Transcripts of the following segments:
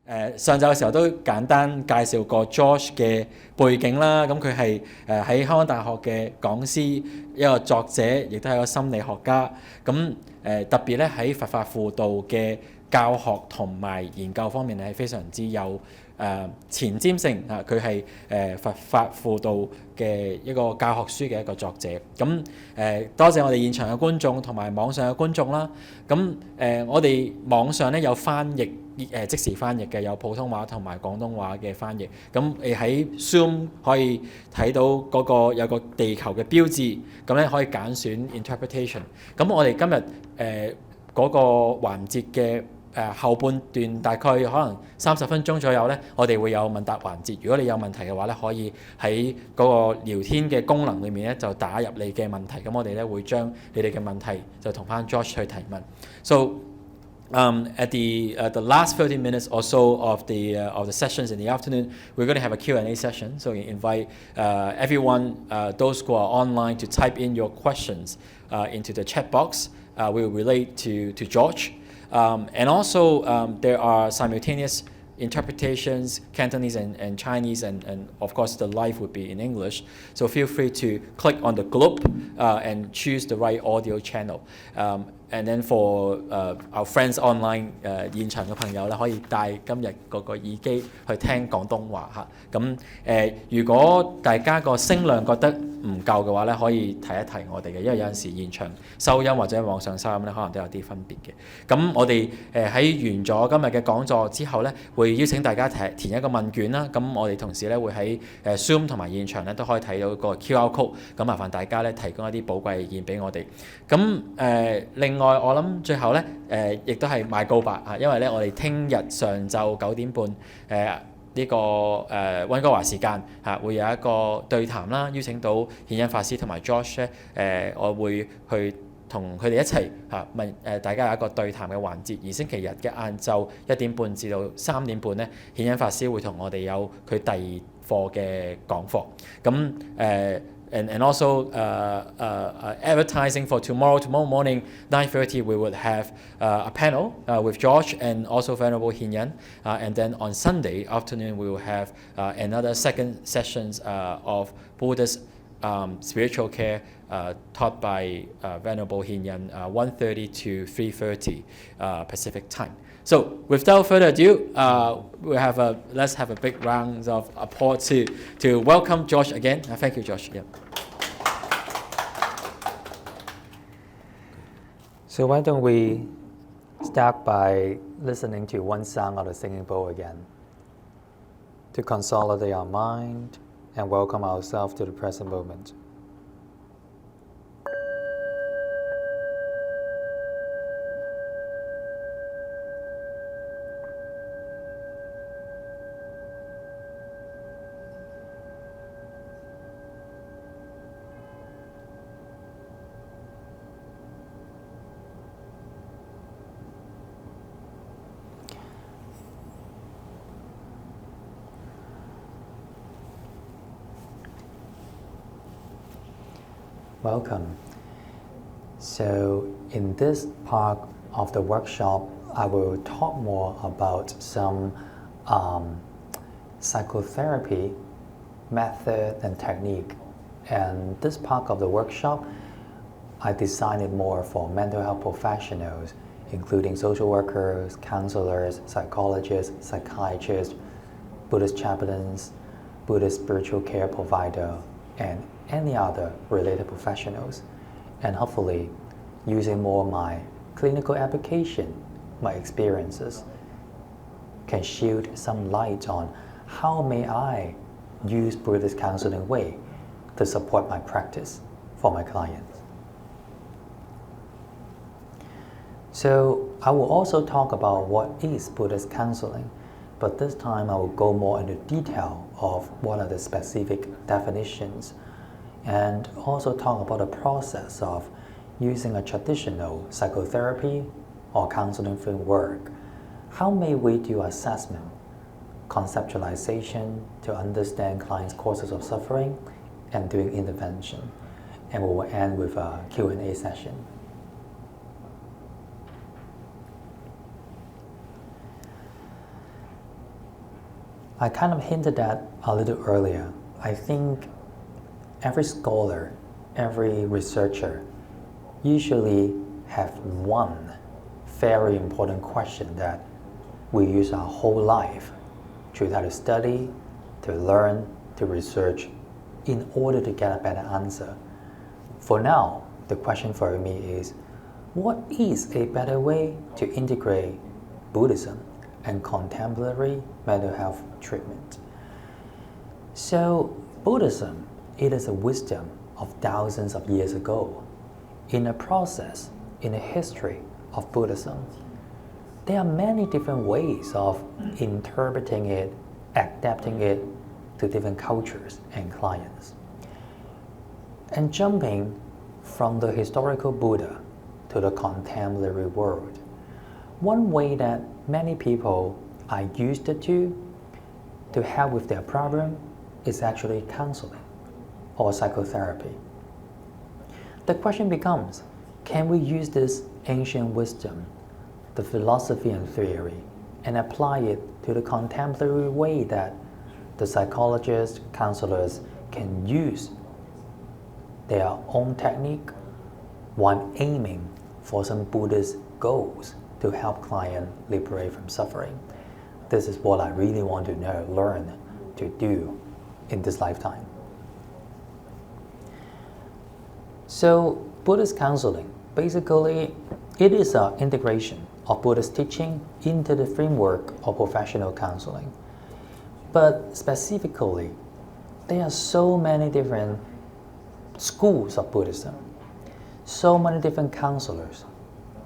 上晝嘅時候都簡單介紹過 George 嘅背景啦，咁佢係喺香港大學嘅講師，一個作者，亦都係一個心理學家。咁特別咧喺佛法輔導嘅教學同埋研究方面係非常之有前瞻性啊！佢係佛法輔導嘅一個教學書嘅一個作者。咁多謝我哋現場嘅觀眾同埋網上嘅觀眾啦。咁我哋網上咧有翻譯。即時翻譯嘅有普通話同埋廣東話嘅翻譯，咁你喺 Zoom 可以睇到嗰個有個地球嘅標誌，咁咧可以揀選 interpretation。咁我哋今日嗰個環節嘅後半段大概可能30分鐘左右咧，我哋會有問答環節。如果你有問題嘅話咧，可以喺嗰個聊天嘅功能裏面咧就打入你嘅問題，咁我哋咧會將你哋嘅問題就同翻 George 去提問。At the last 30 minutes or so of the sessions in the afternoon, we're going to have a Q&A session. So we invite everyone, those who are online, to type in your questions into the chat box. We will relate to George. And also, there are simultaneous interpretations, Cantonese and Chinese, and of course the live would be in English. So feel free to click on the globe and choose the right audio channel. And then for our friends online 現場嘅朋友咧，可以帶今日嗰個耳機去聽廣東話嚇。咁如果大家個聲量覺得唔夠嘅話咧，可以提一提我哋嘅，因為有陣時現場收音或者網上收音咧，可能都有啲分別嘅。咁我哋喺完咗今日嘅講座之後咧，會邀請大家填一個問卷啦。咁我哋同時咧會喺Zoom 同埋現場咧都可以睇到個 QR code。咁麻煩大家咧提供一啲寶貴意見俾我哋。咁另外我諗最後咧亦都係賣告白啊，因為咧我哋聽日上晝9點半呢個溫哥華時間會有一個對談啦，邀請到顯恩法師同埋 George 咧我會去同佢哋一齊問大家有一個對談嘅環節。而星期日嘅晏晝1點半至到3點半咧，顯恩法師會同我哋有佢第2課嘅講課。咁And also advertising for tomorrow morning, 9:30, we would have a panel with George and also Venerable Hin Yan. And then on Sunday afternoon, we will have another second sessions of Buddhist spiritual care taught by Venerable Hin Yan, 1:30 to 3:30 Pacific time. So without further ado, let's have a big round of applause to welcome George again. Thank you, George. Yeah. So why don't we start by listening to one sound of the singing bowl again, to consolidate our mind and welcome ourselves to the present moment. Welcome. So in this part of the workshop, I will talk more about some psychotherapy method and technique. And this part of the workshop, I designed it more for mental health professionals, including social workers, counselors, psychologists, psychiatrists, Buddhist chaplains, Buddhist spiritual care provider, and any other related professionals, and hopefully using more my clinical application, my experiences, can shed some light on how may I use Buddhist counseling way to support my practice for my clients. So I will also talk about what is Buddhist counseling, but this time I will go more into detail of what are the specific definitions, and also talk about the process of using a traditional psychotherapy or counseling framework. How may we do assessment, conceptualization to understand clients' causes of suffering, and doing intervention. And we will end with a Q&A session. I kind of hinted at a little earlier. I think every scholar, every researcher usually have one very important question that we use our whole life to try to study, to learn, to research in order to get a better answer. For now, the question for me is, what is a better way to integrate Buddhism and contemporary mental health treatment? So, Buddhism, it is a wisdom of thousands of years ago. In the process, in the history of Buddhism, there are many different ways of interpreting it, adapting it to different cultures and clients. And jumping from the historical Buddha to the contemporary world, one way that many people are used to help with their problem is actually counseling or psychotherapy. The question becomes, can we use this ancient wisdom, the philosophy and theory, and apply it to the contemporary way that the psychologists, counselors can use their own technique while aiming for some Buddhist goals to help clients liberate from suffering? This is what I really want to learn to do in this lifetime. So Buddhist counseling, basically, it is an integration of Buddhist teaching into the framework of professional counseling. But specifically, there are so many different schools of Buddhism, so many different counselors.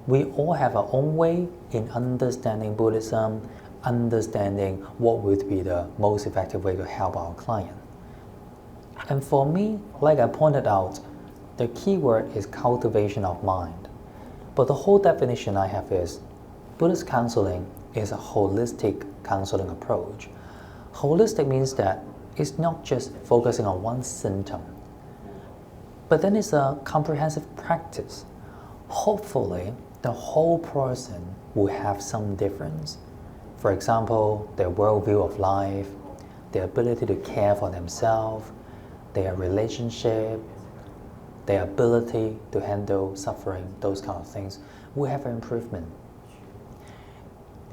We all have our own way in understanding Buddhism, understanding what would be the most effective way to help our client. And for me, like I pointed out, the key word is cultivation of mind. But the whole definition I have is, Buddhist counseling is a holistic counseling approach. Holistic means that it's not just focusing on one symptom, but then it's a comprehensive practice. Hopefully, the whole person will have some difference. For example, their worldview of life, their ability to care for themselves, their relationship, their ability to handle suffering, those kind of things will have an improvement.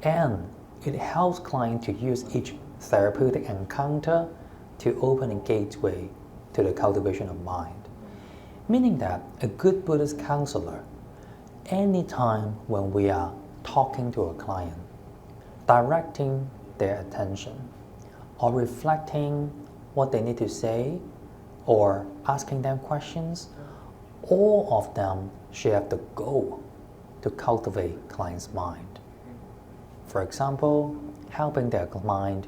And it helps clients to use each therapeutic encounter to open a gateway to the cultivation of mind. Meaning that a good Buddhist counselor, anytime when we are talking to a client, directing their attention, or reflecting what they need to say, or asking them questions, all of them should have the goal to cultivate client's mind. For example, helping their mind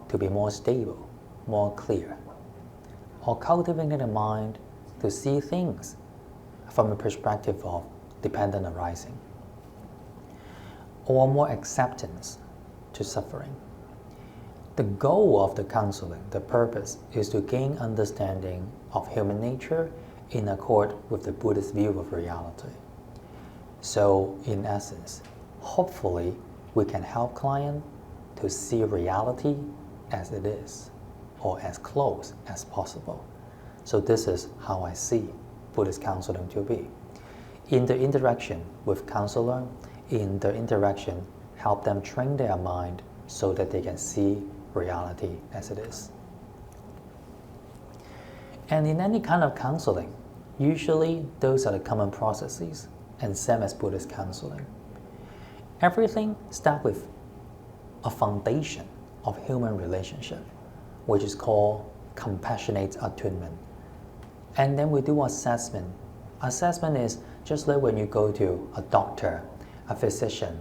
to be more stable, more clear, or cultivating the mind to see things from a perspective of dependent arising, or more acceptance to suffering. The goal of the counseling, the purpose, is to gain understanding of human nature in accord with the Buddhist view of reality. So, in essence, hopefully, we can help clients to see reality as it is, or as close as possible. So this is how I see Buddhist counseling to be. In the interaction with counselor, in the interaction, help them train their mind so that they can see reality as it is. And in any kind of counseling, usually those are the common processes, and same as Buddhist counseling. Everything starts with a foundation of human relationship, which is called compassionate attunement. And then we do assessment. Assessment is just like when you go to a doctor, a physician.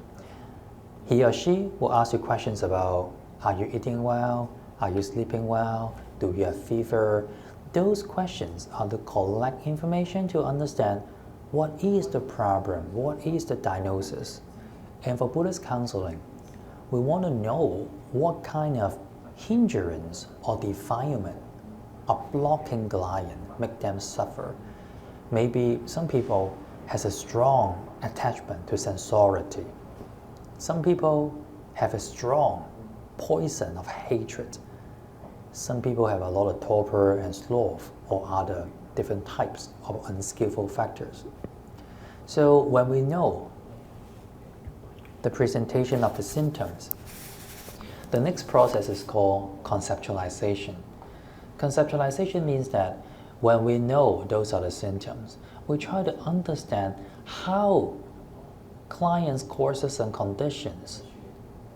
He or she will ask you questions about, are you eating well? Are you sleeping well? Do you have fever? Those questions are to collect information to understand what is the problem, what is the diagnosis. And for Buddhist counseling, we want to know what kind of hindrance or defilement or blocking client make them suffer. Maybe some people has a strong attachment to sensuality. Some people have a strong poison of hatred. Some people have a lot of torpor and sloth or other different types of unskillful factors. So when we know the presentation of the symptoms, the next process is called conceptualization. Conceptualization means that when we know those are the symptoms, we try to understand how clients' causes and conditions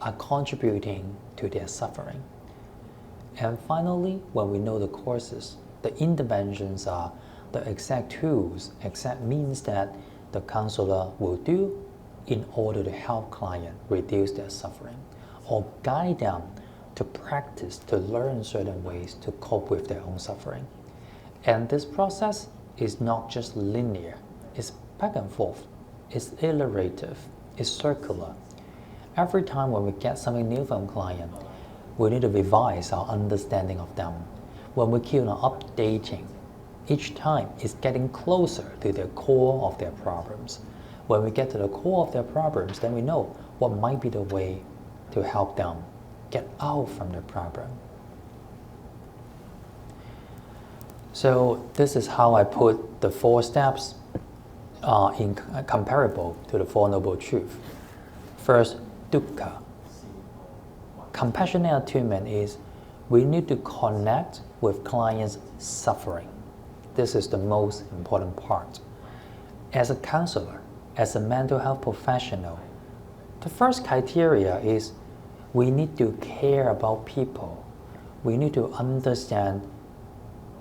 are contributing to their suffering. And finally, when we know the causes, the interventions are the exact tools, exact means that the counselor will do in order to help client reduce their suffering or guide them to practice, to learn certain ways to cope with their own suffering. And this process is not just linear, it's back and forth, it's iterative, it's circular. Every time when we get something new from client, we need to revise our understanding of them. When we keep on updating, each time it's getting closer to the core of their problems. When we get to the core of their problems, then we know what might be the way to help them get out from the problem. So this is how I put the 4 steps comparable to the 4 Noble Truths. First, dukkha. Compassionate attunement is we need to connect with clients' suffering. This is the most important part. As a counselor, as a mental health professional, the first criteria is we need to care about people. We need to understand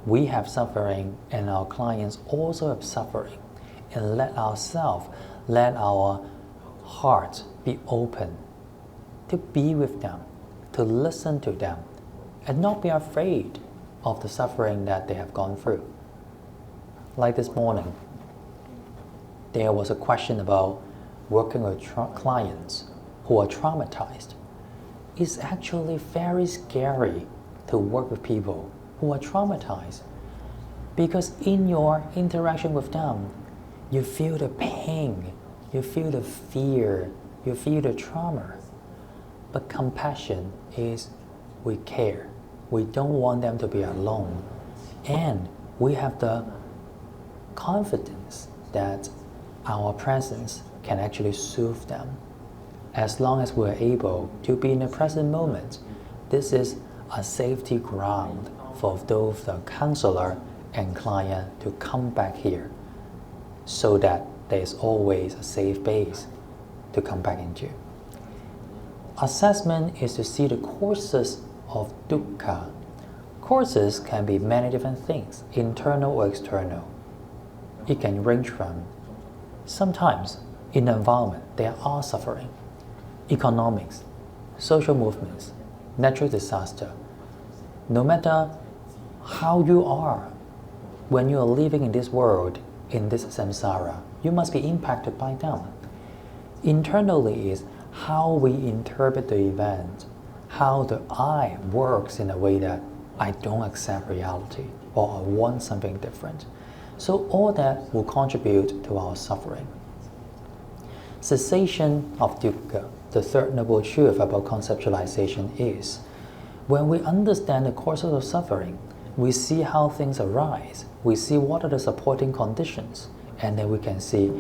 we have suffering and our clients also have suffering, and let ourselves, let our heart be open to be with them, to listen to them, and not be afraid of the suffering that they have gone through. Like this morning, there was a question about working with clients who are traumatized. It's actually very scary to work with people who are traumatized, because in your interaction with them, you feel the pain, you feel the fear, you feel the trauma. But compassion is we care. We don't want them to be alone. And we have the confidence that our presence can actually soothe them. As long as we're able to be in the present moment, this is a safety ground for both the counselor and client to come back here, so that there is always a safe base to come back into. Assessment is to see the causes of dukkha. Causes can be many different things, internal or external. It can range from, sometimes in the environment there are suffering, economics, social movements, natural disaster. No matter how you are, when you are living in this world, in this samsara, you must be impacted by them. Internally is how we interpret the event, how the I works in a way that I don't accept reality or I want something different. So all that will contribute to our suffering. Cessation of dukkha, the third noble truth about conceptualization is, when we understand the causes of suffering, we see how things arise, we see what are the supporting conditions, and then we can see,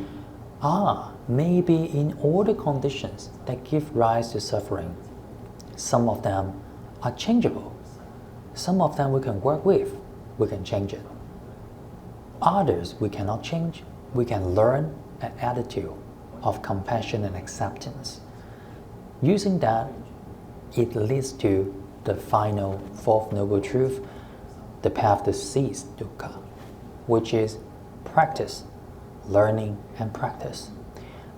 maybe in all the conditions that give rise to suffering, some of them are changeable. Some of them we can work with, we can change it. Others we cannot change, we can learn an attitude of compassion and acceptance. Using that, it leads to the final fourth noble truth, the path to cease dukkha, which is practice, learning and practice.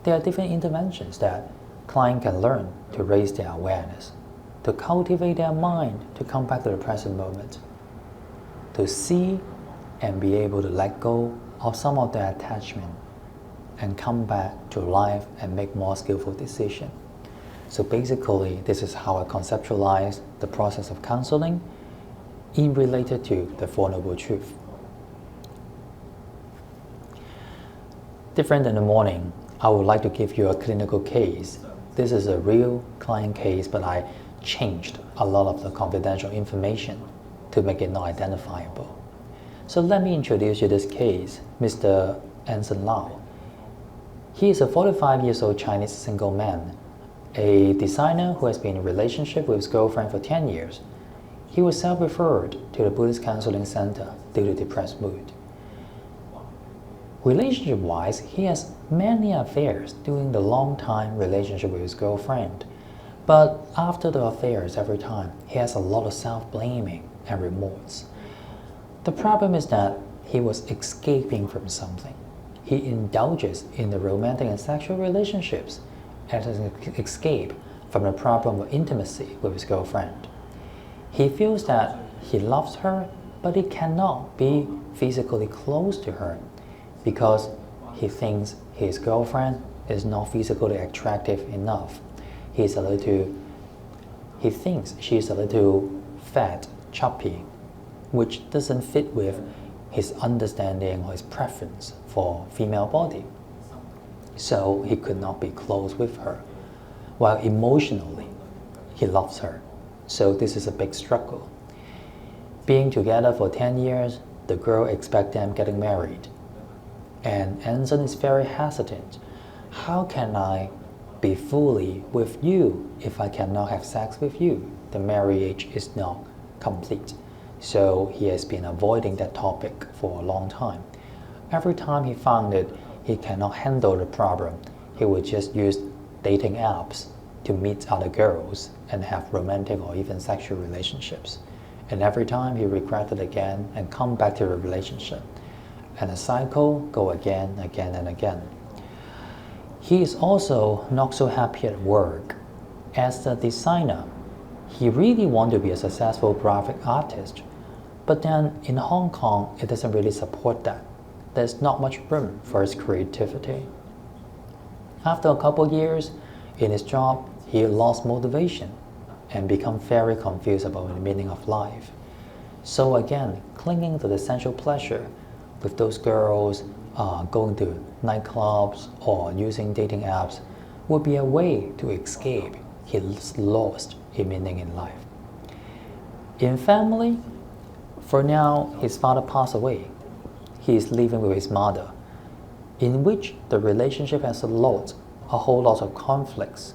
There are different interventions that client can learn to raise their awareness, to cultivate their mind, to come back to the present moment, to see and be able to let go of some of their attachment and come back to life and make more skillful decisions. So basically, this is how I conceptualize the process of counseling in related to the Four Noble Truths. Different in the morning, I would like to give you a clinical case. This is a real client case, but I changed a lot of the confidential information to make it not identifiable. So let me introduce you this case, Mr. Anson Lau. He is a 45 years old Chinese single man, a designer who has been in a relationship with his girlfriend for 10 years. He was self-referred to the Buddhist Counseling Center due to depressed mood. Relationship-wise, he has many affairs during the long-time relationship with his girlfriend. But after the affairs, every time, he has a lot of self-blaming and remorse. The problem is that he was escaping from something. He indulges in the romantic and sexual relationships as an escape from the problem of intimacy with his girlfriend. He feels that he loves her, but he cannot be physically close to her because he thinks his girlfriend is not physically attractive enough. He thinks she's a little fat, chubby, which doesn't fit with his understanding or his preference for female body. So he could not be close with her, while emotionally he loves her. So this is a big struggle. Being together for 10 years, the girl expects them getting married. And Anson is very hesitant. How can I be fully with you if I cannot have sex with you? The marriage is not complete. So he has been avoiding that topic for a long time. Every time he found it, he cannot handle the problem. He would just use dating apps to meet other girls and have romantic or even sexual relationships. And every time he regretted again and come back to the relationship. And the cycle go again and again. He is also not so happy at work. As a designer, he really wants to be a successful graphic artist. But then in Hong Kong, it doesn't really support that. There's not much room for his creativity. After a couple years in his job, he lost motivation and become very confused about the meaning of life. So again, clinging to the sensual pleasure with those girls, going to nightclubs or using dating apps would be a way to escape his lost meaning in life. In family, for now, his father passed away. He is living with his mother, in which the relationship has a whole lot of conflicts.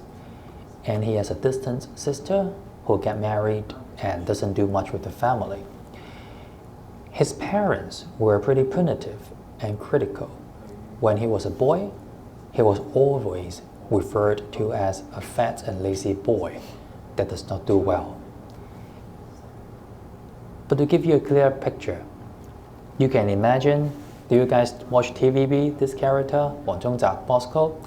And he has a distant sister who got married and doesn't do much with the family. His parents were pretty punitive and critical. When he was a boy, he was always referred to as a fat and lazy boy that does not do well. But to give you a clear picture, you can imagine, do you guys watch TVB, this character, Wang Zhongzhak, Bosco?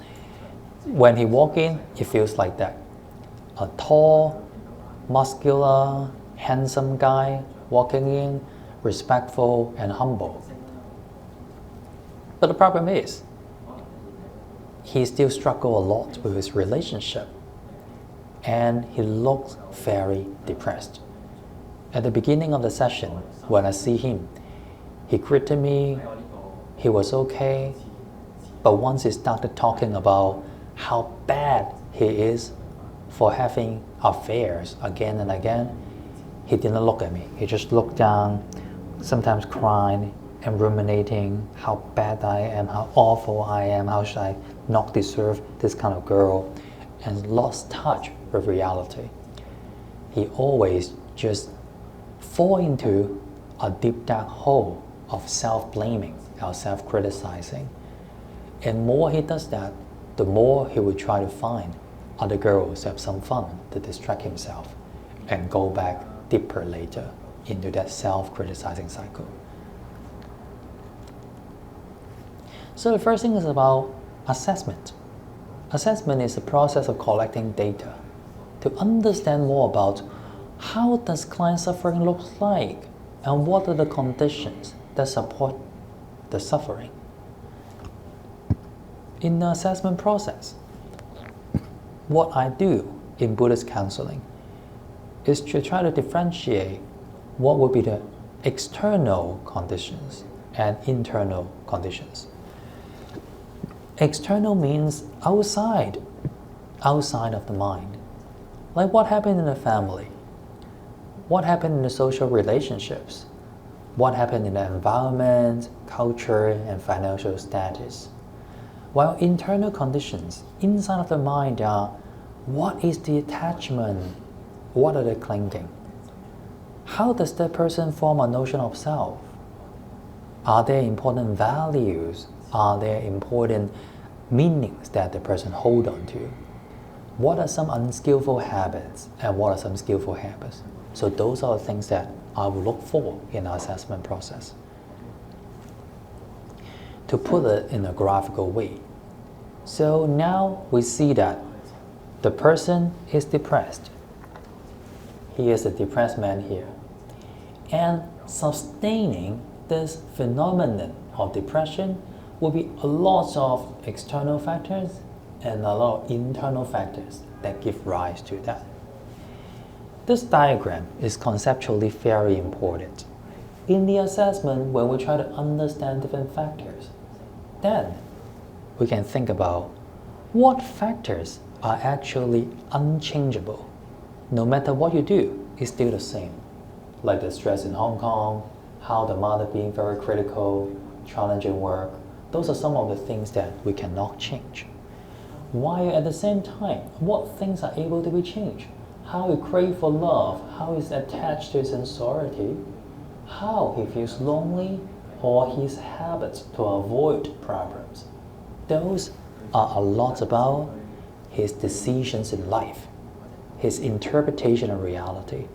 When he walks in, it feels like that. A tall, muscular, handsome guy walking in, respectful and humble. But the problem is, he still struggles a lot with his relationship, and he looks very depressed. At the beginning of the session, when I see him, he greeted me, he was okay, but once he started talking about how bad he is for having affairs again and again, he didn't look at me. He just looked down, sometimes crying and ruminating how bad I am, how awful I am, how should I not deserve this kind of girl, and lost touch with reality. He always just fall into a deep dark hole of self-blaming or self-criticizing. And more he does that, the more he will try to find other girls to have some fun to distract himself and go back deeper later into that self-criticizing cycle. So the first thing is about assessment. Assessment is the process of collecting data to understand more about how does client suffering look like and what are the conditions that support the suffering. In the assessment process, what I do in Buddhist counseling is to try to differentiate what would be the external conditions and internal conditions. External means outside of the mind, Like what happened in the family? What happened in the social relationships? What happened in the environment, culture, and financial status? While internal conditions inside of the mind are what is the attachment? What are they clinging? How does that person form a notion of self? Are there important values? Are there important meanings that the person hold on to? What are some unskillful habits and what are some skillful habits? So those are the things that I will look for in our assessment process. To put it in a graphical way, so now we see that the person is depressed. He is a depressed man here. And sustaining this phenomenon of depression will be a lot of external factors and a lot of internal factors that give rise to that. This diagram is conceptually very important. In the assessment, when we try to understand different factors, then we can think about what factors are actually unchangeable. No matter what you do, it's still the same. Like the stress in Hong Kong, how the mother being very critical, challenging work. Those are some of the things that we cannot change. While at the same time, what things are able to be changed? How he craves for love, how he's attached to his sensoriality, how he feels lonely, or his habits to avoid problems. Those are a lot about his decisions in life, his interpretation of reality.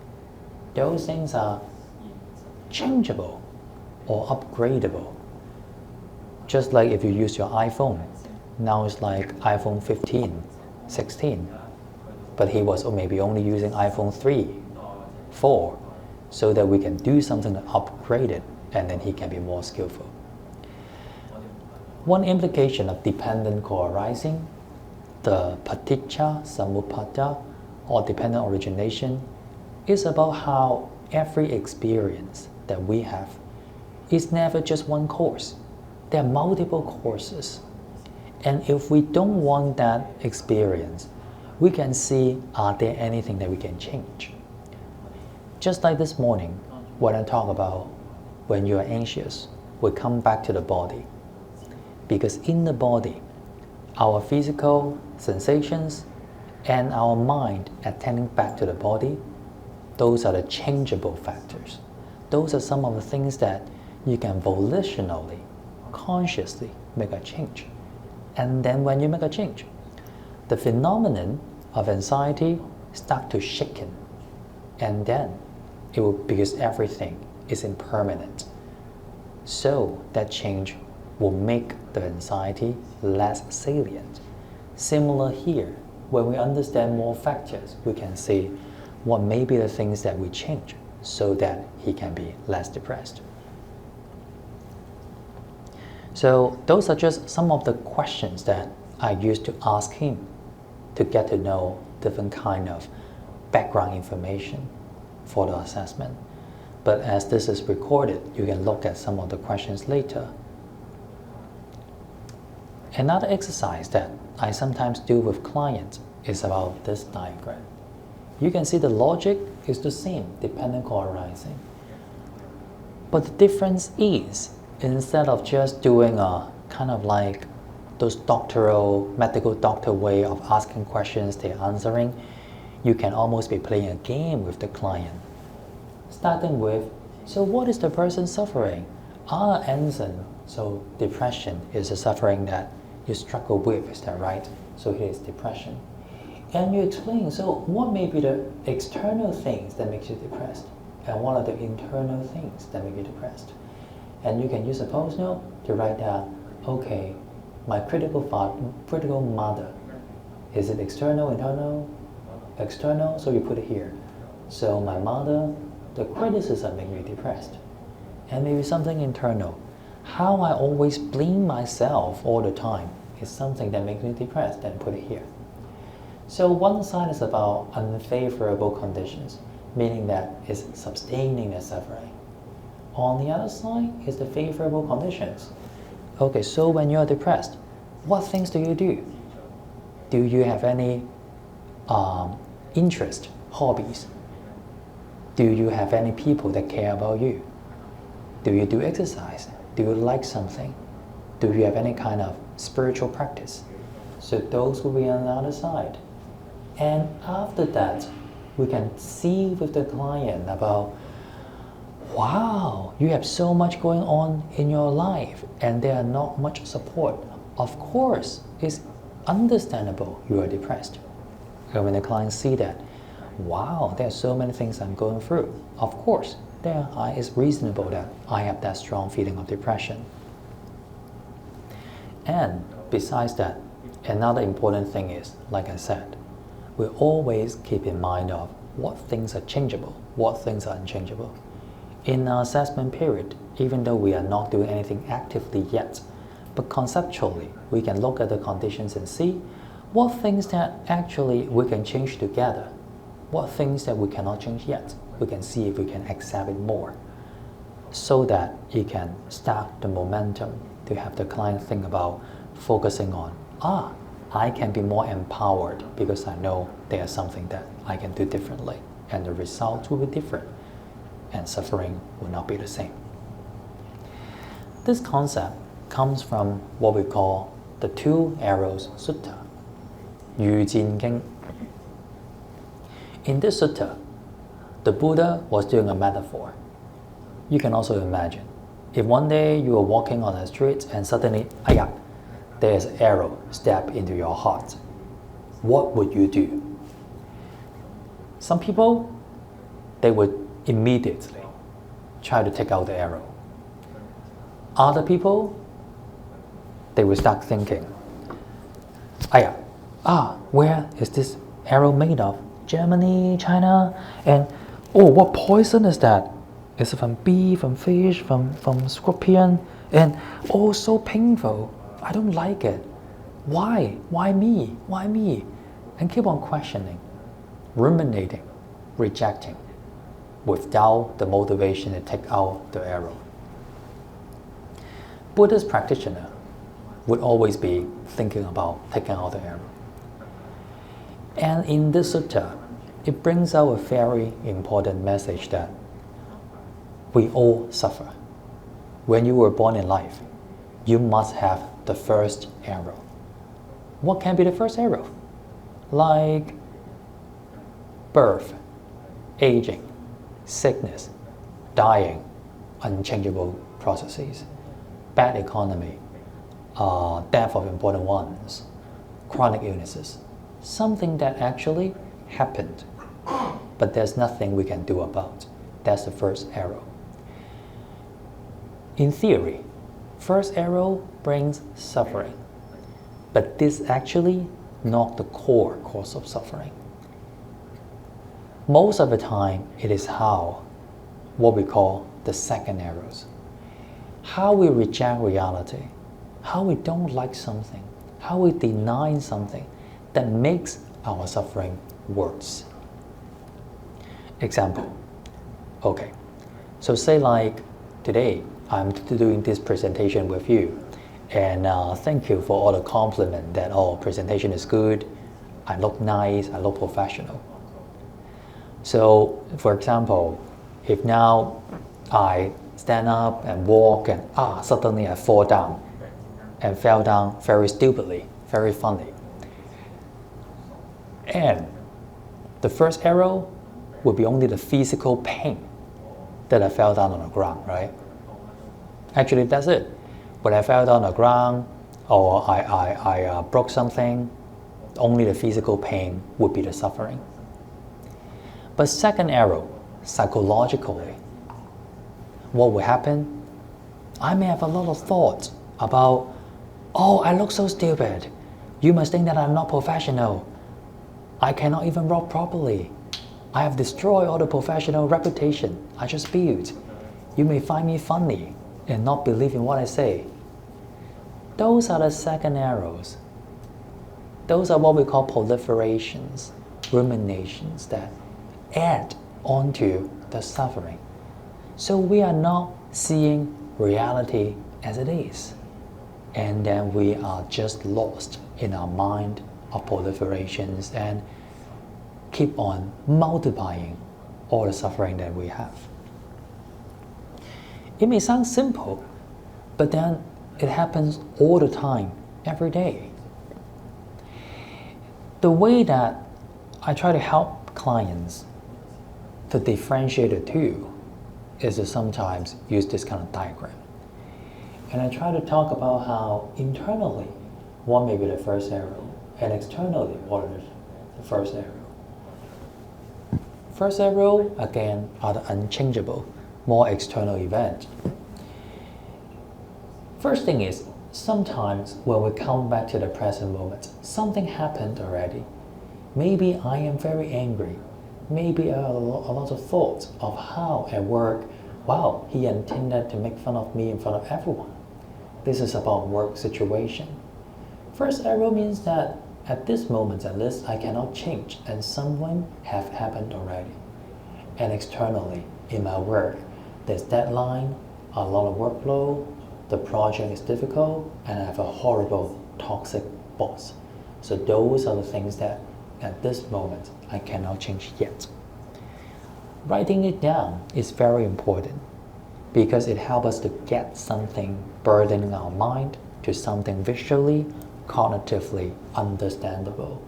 Those things are changeable or upgradable. Just like if you use your iPhone, now it's like iPhone 15, 16, but he was maybe only using iPhone 3, 4, so that we can do something to upgrade it and then he can be more skillful. One implication of dependent co-arising, the paticca samuppada or dependent origination, is about how every experience that we have is never just one course. There are multiple courses. And if we don't want that experience, we can see, are there anything that we can change? Just like this morning, when I talk about when you are anxious, we come back to the body. Because in the body, our physical sensations and our mind attending back to the body, those are the changeable factors. Those are some of the things that you can volitionally, consciously make a change. And then when you make a change, the phenomenon of anxiety start to shaken. And then it will, because everything is impermanent. So that change will make the anxiety less salient. Similar here, when we understand more factors, we can see what may be the things that we change so that he can be less depressed. So those are just some of the questions that I used to ask him to get to know different kind of background information for the assessment. But as this is recorded, you can look at some of the questions later. Another exercise that I sometimes do with clients is about this diagram. You can see the logic is the same, dependent co-arising. But the difference is, instead of just doing a kind of like those doctoral, medical doctor way of asking questions, they're answering, you can almost be playing a game with the client. Starting with, so what is the person suffering? Answer, so depression is a suffering that you struggle with, is that right? So here is depression. And you explain, so what may be the external things that makes you depressed? And what are the internal things that make you depressed? And you can use a post note to write down, okay, my critical mother, is it external, internal? External, so you put it here. So my mother, the criticism makes me depressed. And maybe something internal. How I always blame myself all the time is something that makes me depressed, then put it here. So one side is about unfavorable conditions, meaning that it's sustaining the suffering. On the other side is the favorable conditions. Okay, so when you're depressed, what things do you do? Do you have any interests, hobbies? Do you have any people that care about you? Do you do exercise? Do you like something? Do you have any kind of spiritual practice? So those will be on the other side. And after that, we can see with the client about, wow, you have so much going on in your life and there are not much support. Of course, it's understandable you are depressed. And when the clients see that, wow, there are so many things I'm going through. Of course, it's reasonable that I have that strong feeling of depression. And besides that, another important thing is, like I said, we always keep in mind of what things are changeable, what things are unchangeable. In our assessment period, even though we are not doing anything actively yet, but conceptually, we can look at the conditions and see what things that actually we can change together, what things that we cannot change yet. We can see if we can accept it more, so that it can start the momentum to have the client think about focusing on, I can be more empowered because I know there's something that I can do differently, and the results will be different, and suffering will not be the same. This concept comes from what we call the Two Arrows Sutta, Yu Jin King. In this sutta, the Buddha was doing a metaphor. You can also imagine, if one day you are walking on a street and suddenly, there's an arrow stab into your heart, what would you do? Some people, they would immediately try to take out the arrow. Other people, they will start thinking, where is this arrow made of? Germany, China, and what poison is that? Is it from bee, from fish, from scorpion? And so painful. I don't like it. Why? Why me? Why me? And keep on questioning, ruminating, rejecting, without the motivation to take out the arrow. Buddhist practitioner would always be thinking about taking out the arrow. And in this sutta, it brings out a very important message that we all suffer. When you were born in life, you must have the first arrow. What can be the first arrow? Like birth, aging, sickness, dying, unchangeable processes, bad economy, death of important ones, chronic illnesses, something that actually happened, but there's nothing we can do about. That's the first arrow. In theory, first arrow brings suffering, but this actually not the core cause of suffering. Most of the time, it is what we call the second arrows. How we reject reality, how we don't like something, how we deny something that makes our suffering worse. Example. Okay, so say like today, I'm doing this presentation with you, and thank you for all the compliment that presentation is good, I look nice, I look professional. So, for example, if now I stand up and walk and suddenly I fall down and fell down very stupidly, very funny. And the first arrow would be only the physical pain that I fell down on the ground, right? Actually, that's it. When I fell down on the ground or I broke something, only the physical pain would be the suffering. But second arrow, psychologically, what will happen? I may have a lot of thoughts about, I look so stupid. You must think that I'm not professional. I cannot even walk properly. I have destroyed all the professional reputation I just built. You may find me funny and not believe in what I say. Those are the second arrows. Those are what we call proliferations, ruminations that add onto the suffering. So we are not seeing reality as it is. And then we are just lost in our mind of proliferations and keep on multiplying all the suffering that we have. It may sound simple, but then it happens all the time, every day. The way that I try to help clients to differentiate the two is to sometimes use this kind of diagram. And I try to talk about how internally one may be the first arrow and externally what is the first arrow. First arrow, again, are the unchangeable, more external events. First thing is, sometimes when we come back to the present moment, something happened already. Maybe I am very angry. Maybe I have a lot of thoughts of how at work, wow, he intended to make fun of me in front of everyone. This is about work situation. First arrow means that at this moment at least I cannot change and something have happened already. And externally, in my work, there's deadline, a lot of workload, the project is difficult, and I have a horrible, toxic boss. So those are the things that at this moment I cannot change yet. Writing it down is very important because it helps us to get something burdening our mind to something visually, cognitively understandable.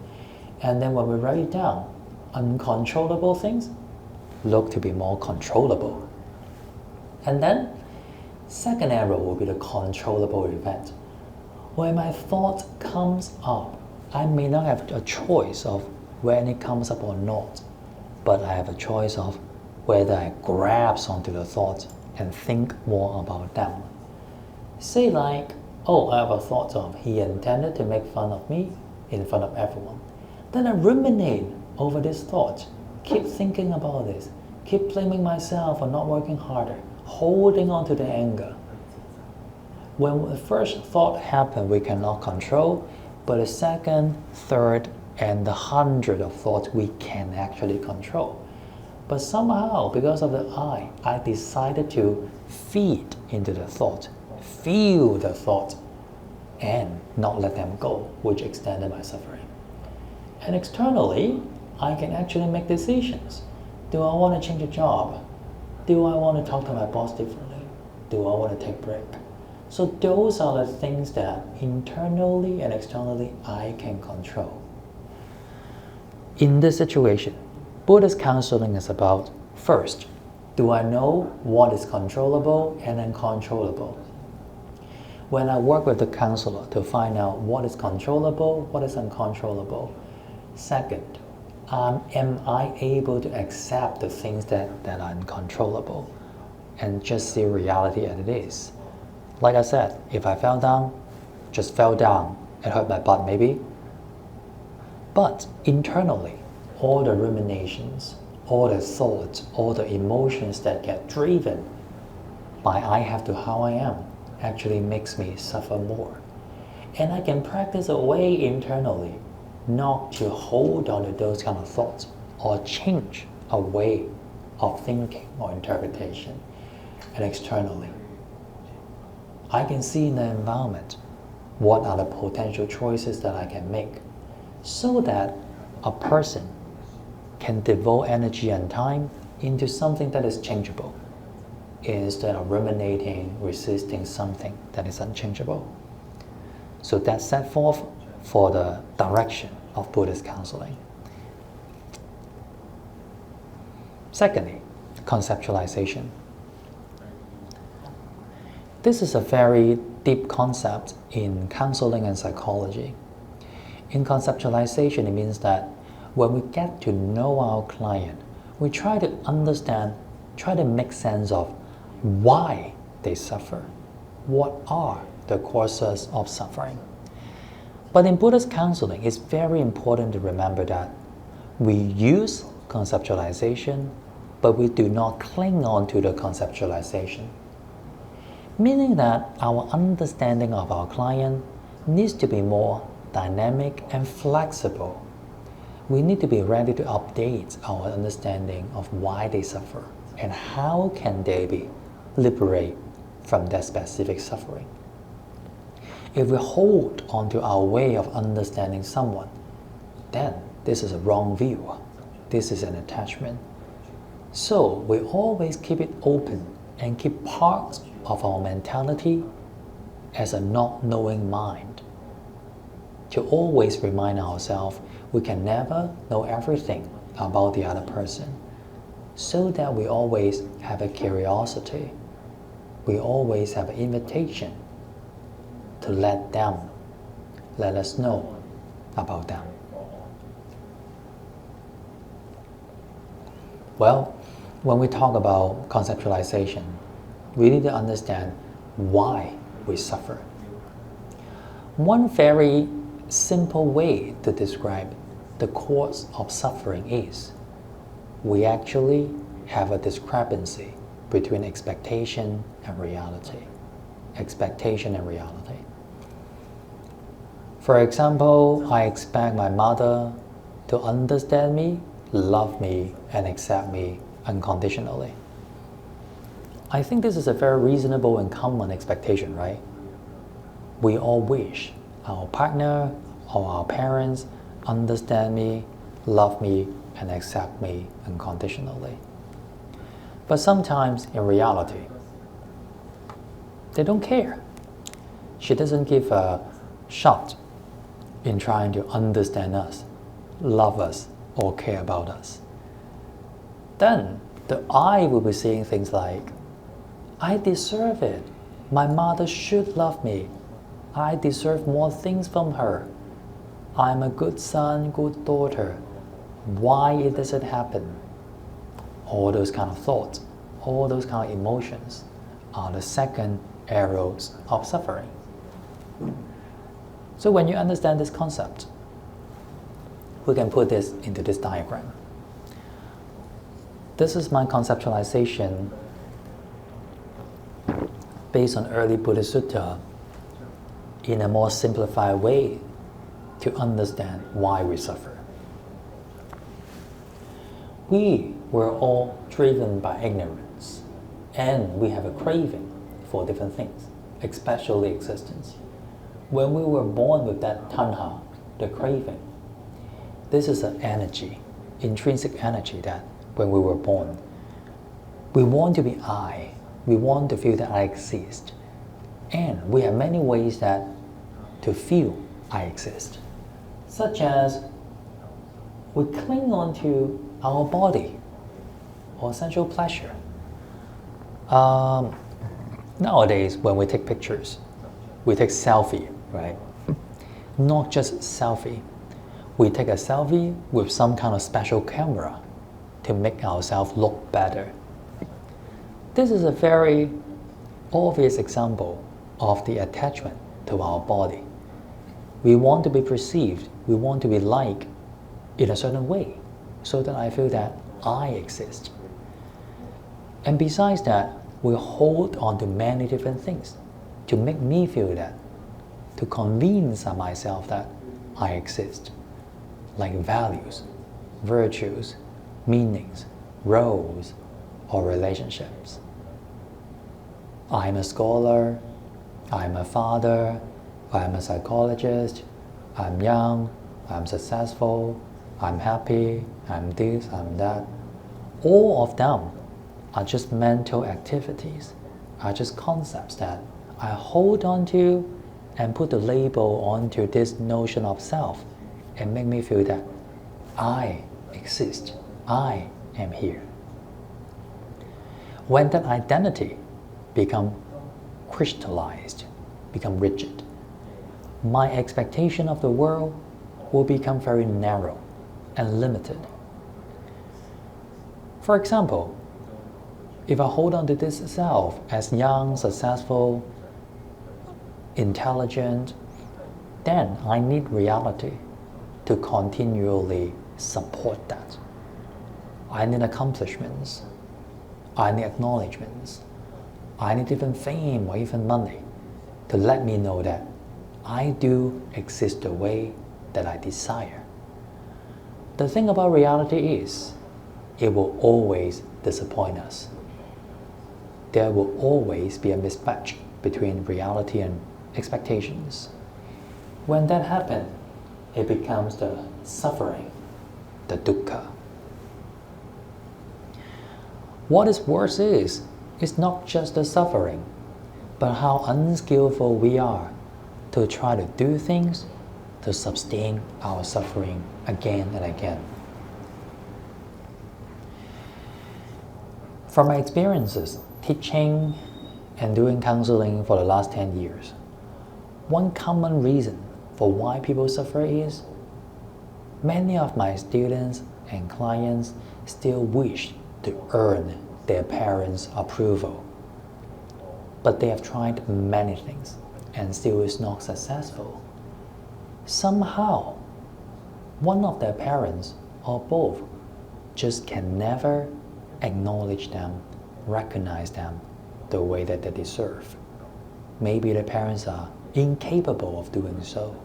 And then when we write it down, uncontrollable things look to be more controllable. And then second arrow will be the controllable event. When my thought comes up, I may not have a choice of when it comes up or not, but I have a choice of whether I grasp onto the thought and think more about them. Say like, oh, I have a thought of he intended to make fun of me in front of everyone. Then I ruminate over this thought, keep thinking about this, keep blaming myself for not working harder, holding on to the anger. When the first thought happens, we cannot control, but the second, third, and the 100 of thoughts we can actually control. But somehow, because of the I decided to feed into the thought, feel the thought, and not let them go, which extended my suffering. And externally, I can actually make decisions. Do I want to change a job? Do I want to talk to my boss differently? Do I want to take a break? So those are the things that internally and externally I can control. In this situation, Buddhist counseling is about, first, do I know what is controllable and uncontrollable? When I work with the counselor to find out what is controllable, what is uncontrollable. Second, am I able to accept the things that are uncontrollable and just see reality as it is? Like I said, if I fell down, just fell down and hurt my butt maybe. But internally, all the ruminations, all the thoughts, all the emotions that get driven by I have to how I am actually makes me suffer more. And I can practice a way internally not to hold on to those kind of thoughts or change a way of thinking or interpretation. And externally, I can see in the environment what are the potential choices that I can make so that a person can devote energy and time into something that is changeable instead of ruminating, resisting something that is unchangeable. So that's set forth for the direction of Buddhist counseling. Secondly, conceptualization. This is a very deep concept in counseling and psychology. In conceptualization, it means that when we get to know our client, we try to understand, try to make sense of why they suffer. What are the causes of suffering? But in Buddhist counseling, it's very important to remember that we use conceptualization, but we do not cling on to the conceptualization. Meaning that our understanding of our client needs to be more dynamic and flexible. We need to be ready to update our understanding of why they suffer and how can they be liberated from that specific suffering. If we hold on to our way of understanding someone, then this is a wrong view. this is an attachment. So we always keep it open and keep parts of our mentality as a not knowing mind. To always remind ourselves we can never know everything about the other person, so that we always have a curiosity. We always have an invitation to let us know about them. Well, when we talk about conceptualization, we need to understand why we suffer. One very simple way to describe the cause of suffering is we actually have a discrepancy between expectation and reality. Expectation and reality. For example, I expect my mother to understand me, love me, and accept me unconditionally. I think this is a very reasonable and common expectation, right? We all wish our partner or our parents understand me, love me, and accept me unconditionally. But sometimes in reality, they don't care. She doesn't give a shot in trying to understand us, love us, or care about us. Then the I will be saying things like, I deserve it. My mother should love me. I deserve more things from her. I'm a good son, good daughter. Why it doesn't happen? All those kind of thoughts, all those kind of emotions are the second arrows of suffering. So when you understand this concept, we can put this into this diagram. This is my conceptualization based on early Buddhist Sutta in a more simplified way to understand why we suffer. We were all driven by ignorance, and we have a craving for different things, especially existence. When we were born with that tanha, the craving, this is an energy, intrinsic energy that when we were born, we want to be I, we want to feel that I exist. And we have many ways that to feel I exist, such as we cling on to our body or sensual pleasure. Nowadays, when we take pictures, we take selfie, right? Not just selfie. We take a selfie with some kind of special camera to make ourselves look better. This is a very obvious example of the attachment to our body. We want to be perceived, we want to be liked in a certain way, so that I feel that I exist. And besides that, we hold on to many different things to make me feel that, to convince myself that I exist, like values, virtues, meanings, roles, or relationships. I'm a scholar, I'm a father, I'm a psychologist, I'm young, I'm successful, I'm happy, I'm this, I'm that. All of them are just mental activities, are just concepts that I hold on to and put the label onto this notion of self and make me feel that I exist, I am here. When that identity becomes crystallized, become rigid, my expectation of the world will become very narrow and limited. For example, if I hold on to this self as young, successful, intelligent, then I need reality to continually support that. I need accomplishments, I need acknowledgements, I need even fame or even money to let me know that I do exist the way that I desire. The thing about reality is, it will always disappoint us. There will always be a mismatch between reality and expectations. When that happens, it becomes the suffering, the dukkha, What is worse is, it's not just the suffering, but how unskillful we are to try to do things to sustain our suffering again and again. From my experiences teaching and doing counseling for the last 10 years, one common reason for why people suffer is many of my students and clients still wish to earn their parents' approval. But they have tried many things and still is not successful. Somehow, one of their parents or both just can never acknowledge them, recognize them the way that they deserve. Maybe the parents are incapable of doing so.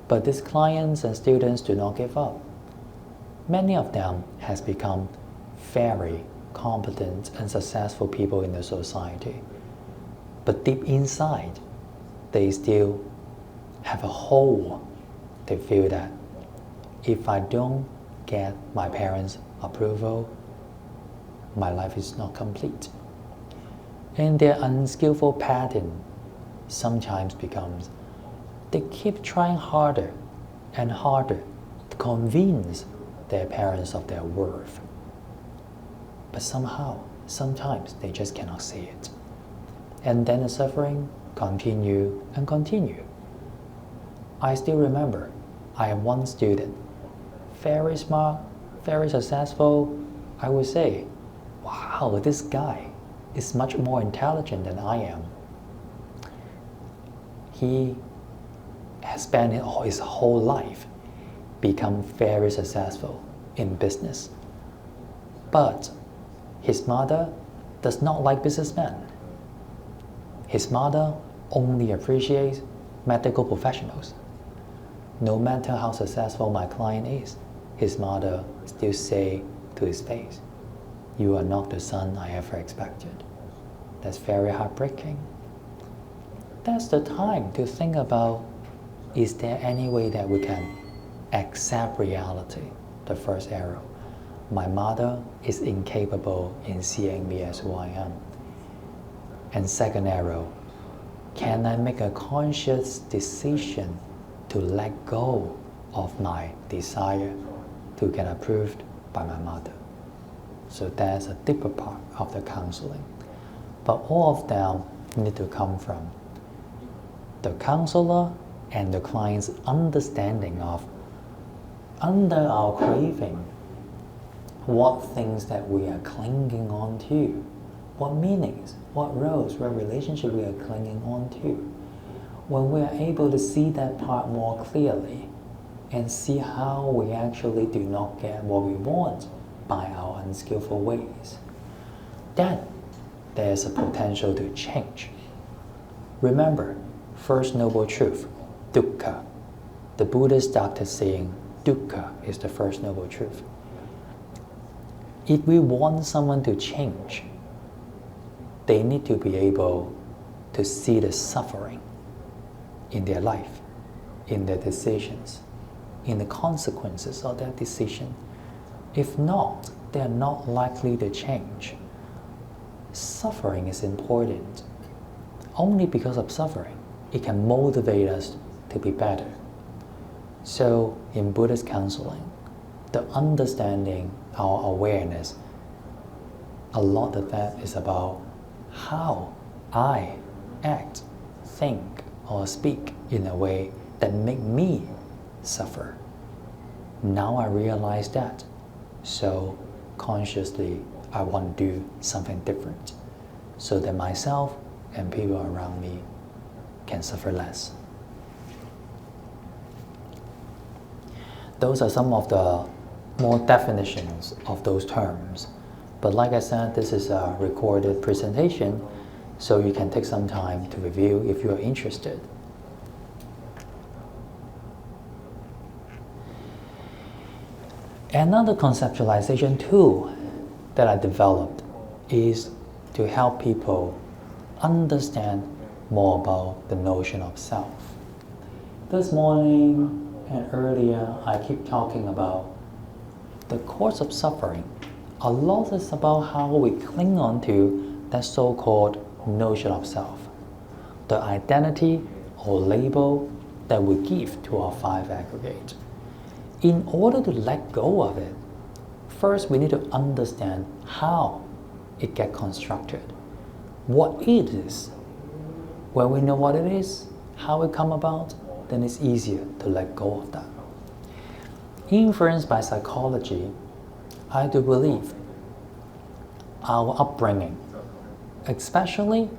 But these clients and students do not give up. Many of them has become very competent and successful people in the society. But deep inside, they still have a hole. They feel that if I don't get my parents' approval, my life is not complete. And their unskillful pattern sometimes becomes they keep trying harder and harder to convince their parents of their worth. But somehow, sometimes they just cannot see it. And then the suffering continue and continue. I still remember, I have one student, very smart, very successful. I would say, wow, this guy is much more intelligent than I am. He has spent his whole life become very successful in business. But his mother does not like businessmen. His mother only appreciates medical professionals. No matter how successful my client is, his mother still say to his face, "You are not the son I ever expected." That's very heartbreaking. That's the time to think about, is there any way that we can accept reality? The first arrow. My mother is incapable in seeing me as who I am. And second arrow, can I make a conscious decision to let go of my desire to get approved by my mother? So that's a deeper part of the counseling. But all of them need to come from the counselor and the client's understanding of, under our craving, what things that we are clinging on to, what meanings, what roles, what relationship we are clinging on to. When we are able to see that part more clearly and see how we actually do not get what we want by our unskillful ways, then there's a potential to change. Remember, first noble truth, dukkha. The Buddha started saying dukkha is the first noble truth. If we want someone to change, they need to be able to see the suffering in their life, in their decisions, in the consequences of that decision. If not, they are not likely to change. Suffering is important. Only because of suffering, it can motivate us to be better. So in Buddhist counseling, the understanding, our awareness, a lot of that is about how I act, think, or speak in a way that make me suffer. Now I realize that, so consciously I want to do something different so that myself and people around me can suffer less. Those are some of the more definitions of those terms. But like I said, this is a recorded presentation, so you can take some time to review if you are interested. Another conceptualization tool that I developed is to help people understand more about the notion of self. This morning and earlier, I keep talking about the cause of suffering A lot is about how we cling on to that so-called notion of self, the identity or label that we give to our five aggregates. In order to let go of it, first we need to understand how it gets constructed, what it is. When we know what it is, how it come about, then it's easier to let go of that. Influenced by psychology, I do believe our upbringing, especially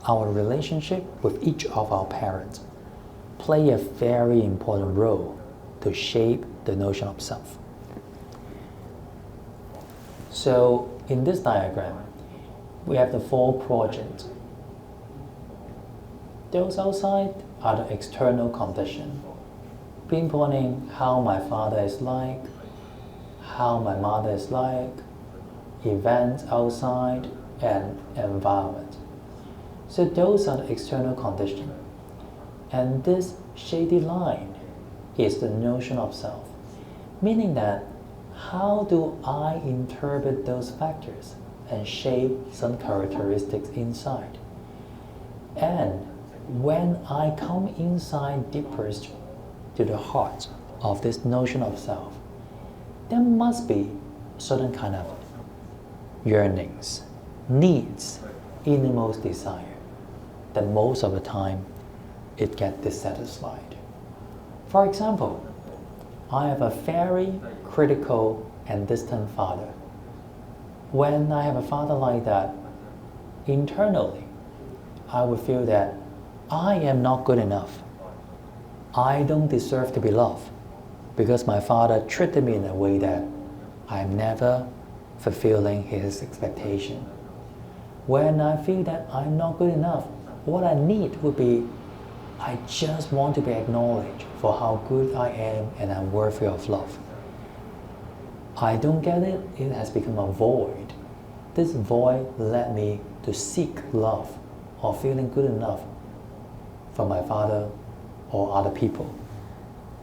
our relationship with each of our parents, play a very important role to shape the notion of self. So in this diagram, we have the four quadrants. Those outside are the external conditions, pinpointing how my father is like, how my mother is like, events outside, and environment. So those are the external conditions. And this shaded line is the notion of self, meaning that how do I interpret those factors and shape some characteristics inside? And when I come inside deepest to the heart of this notion of self, there must be certain kind of yearnings, needs, innermost desire that most of the time it gets dissatisfied. For example, I have a very critical and distant father. When I have a father like that, internally, I would feel that I am not good enough. I don't deserve to be loved because my father treated me in a way that I'm never fulfilling his expectation. When I feel that I'm not good enough, what I need would be, I just want to be acknowledged for how good I am and I'm worthy of love. I don't get it, it has become a void. This void led me to seek love or feeling good enough from my father or other people.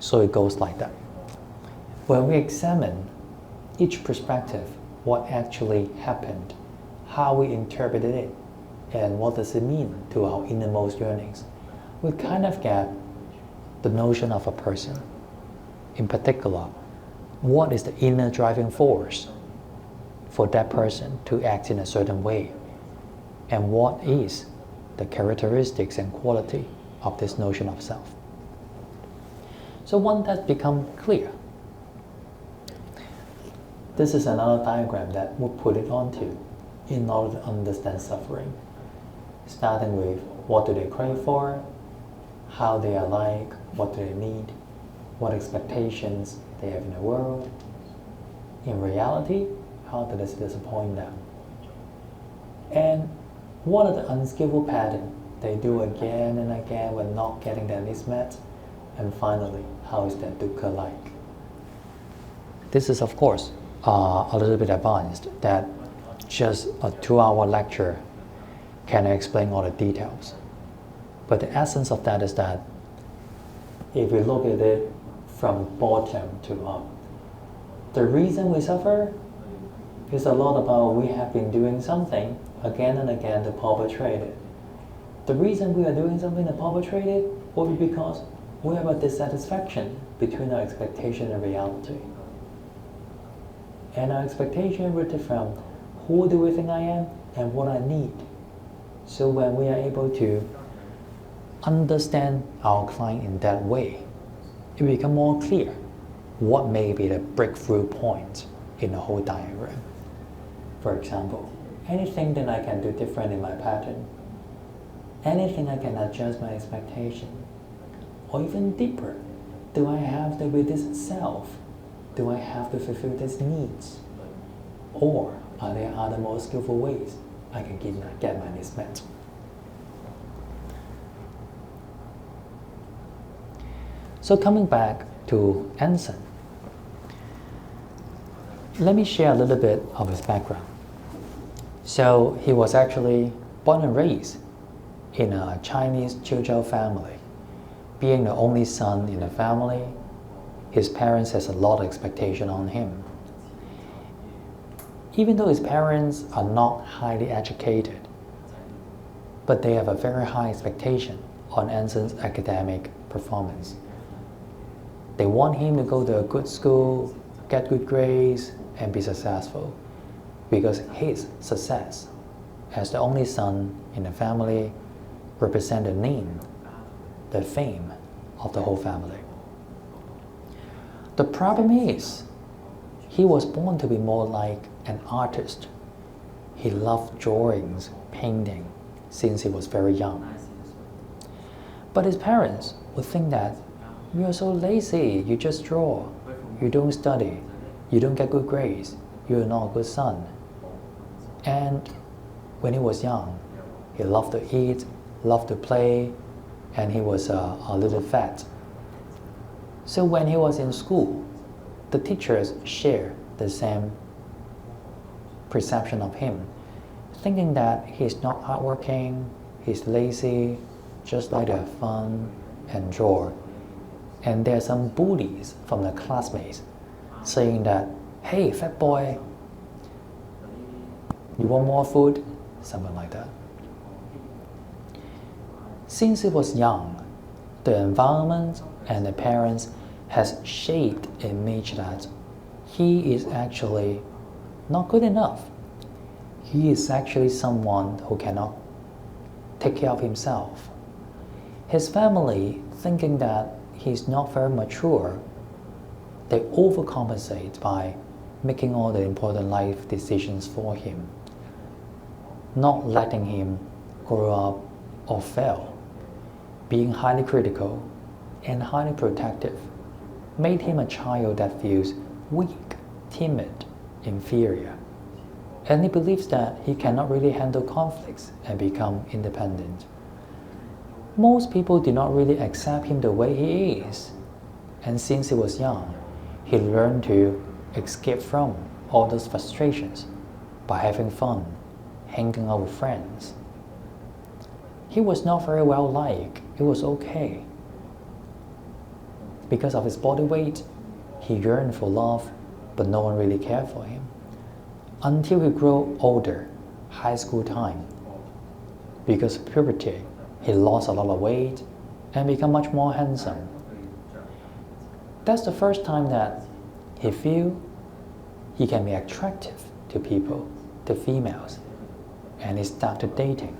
So it goes like that. When we examine each perspective, what actually happened, how we interpreted it, and what does it mean to our innermost yearnings, we kind of get the notion of a person. In particular, what is the inner driving force for that person to act in a certain way, and what is the characteristics and quality of this notion of self. So once that's become clear, this is another diagram that we'll put it onto in order to understand suffering, starting with what do they crave for, how they are like, what do they need, what expectations they have in the world. In reality, how does this disappoint them? And what are the unskillful patterns they do again and again when not getting their needs met? And finally, how is their dukkha like? This is, of course, a little bit advanced, that just a 2-hour lecture can explain all the details. But the essence of that is that if we look at it from bottom to up, the reason we suffer is a lot about we have been doing something again and again to perpetrate it. The reason we are doing something to perpetrate it will be because we have a dissatisfaction between our expectation and reality. And our expectation rooted from who do we think I am and what I need. So when we are able to understand our client in that way, it becomes more clear what may be the breakthrough point in the whole diagram. For example, anything that I can do different in my pattern, anything I can adjust my expectation, or even deeper, do I have to be this self? Do I have to fulfill these needs? Or are there other more skillful ways I can get my needs met? So coming back to Anson, let me share a little bit of his background. So he was actually born and raised in a Chinese Chuzhou family. Being the only son in the family, his parents has a lot of expectation on him. even though his parents are not highly educated, but they have a very high expectation on Anson's academic performance. They want him to go to a good school, get good grades, and be successful, because his success as the only son in the family represents the name, the fame of the whole family. The problem is, he was born to be more like an artist. He loved drawings, painting, since he was very young. But his parents would think that, you are so lazy, you just draw, you don't study, you don't get good grades, you are not a good son. And when he was young, he loved to eat, loved to play, and he was a little fat. So when he was in school, the teachers shared the same perception of him, thinking that he's not hardworking, he's lazy, just like to have fun and draw. And there are some bullies from the classmates saying that, hey, fat boy, you want more food? Something like that. Since he was young, the environment and the parents has shaped an image that he is actually not good enough. He is actually someone who cannot take care of himself. His family, thinking that he's not very mature, they overcompensate by making all the important life decisions for him, not letting him grow up or fail. Being highly critical and highly protective made him a child that feels weak, timid, inferior. And he believes that he cannot really handle conflicts and become independent. Most people do not really accept him the way he is. And since he was young, he learned to escape from all those frustrations by having fun, hanging out with friends. He was not very well liked. It was okay. Because of his body weight, he yearned for love, but no one really cared for him. Until he grew older, high school time. Because of puberty, he lost a lot of weight and became much more handsome. That's the first time that he feels he can be attractive to people, to females, and he started dating.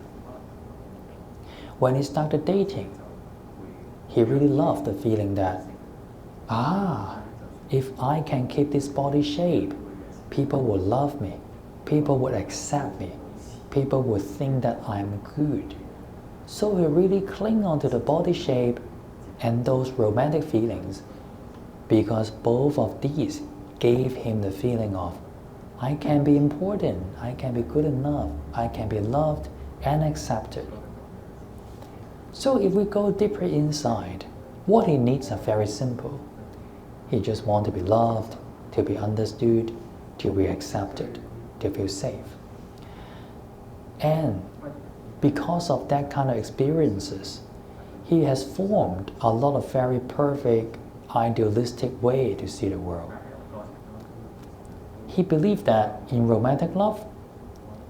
When he started dating, he really loved the feeling that, if I can keep this body shape, people will love me, people would accept me, people would think that I'm good. So he really clung onto the body shape and those romantic feelings, because both of these gave him the feeling of, I can be important, I can be good enough, I can be loved and accepted. So if we go deeper inside, what he needs are very simple. He just wants to be loved, to be understood, to be accepted, to feel safe. And because of that kind of experiences, he has formed a lot of very perfect, idealistic way to see the world. He believed that in romantic love,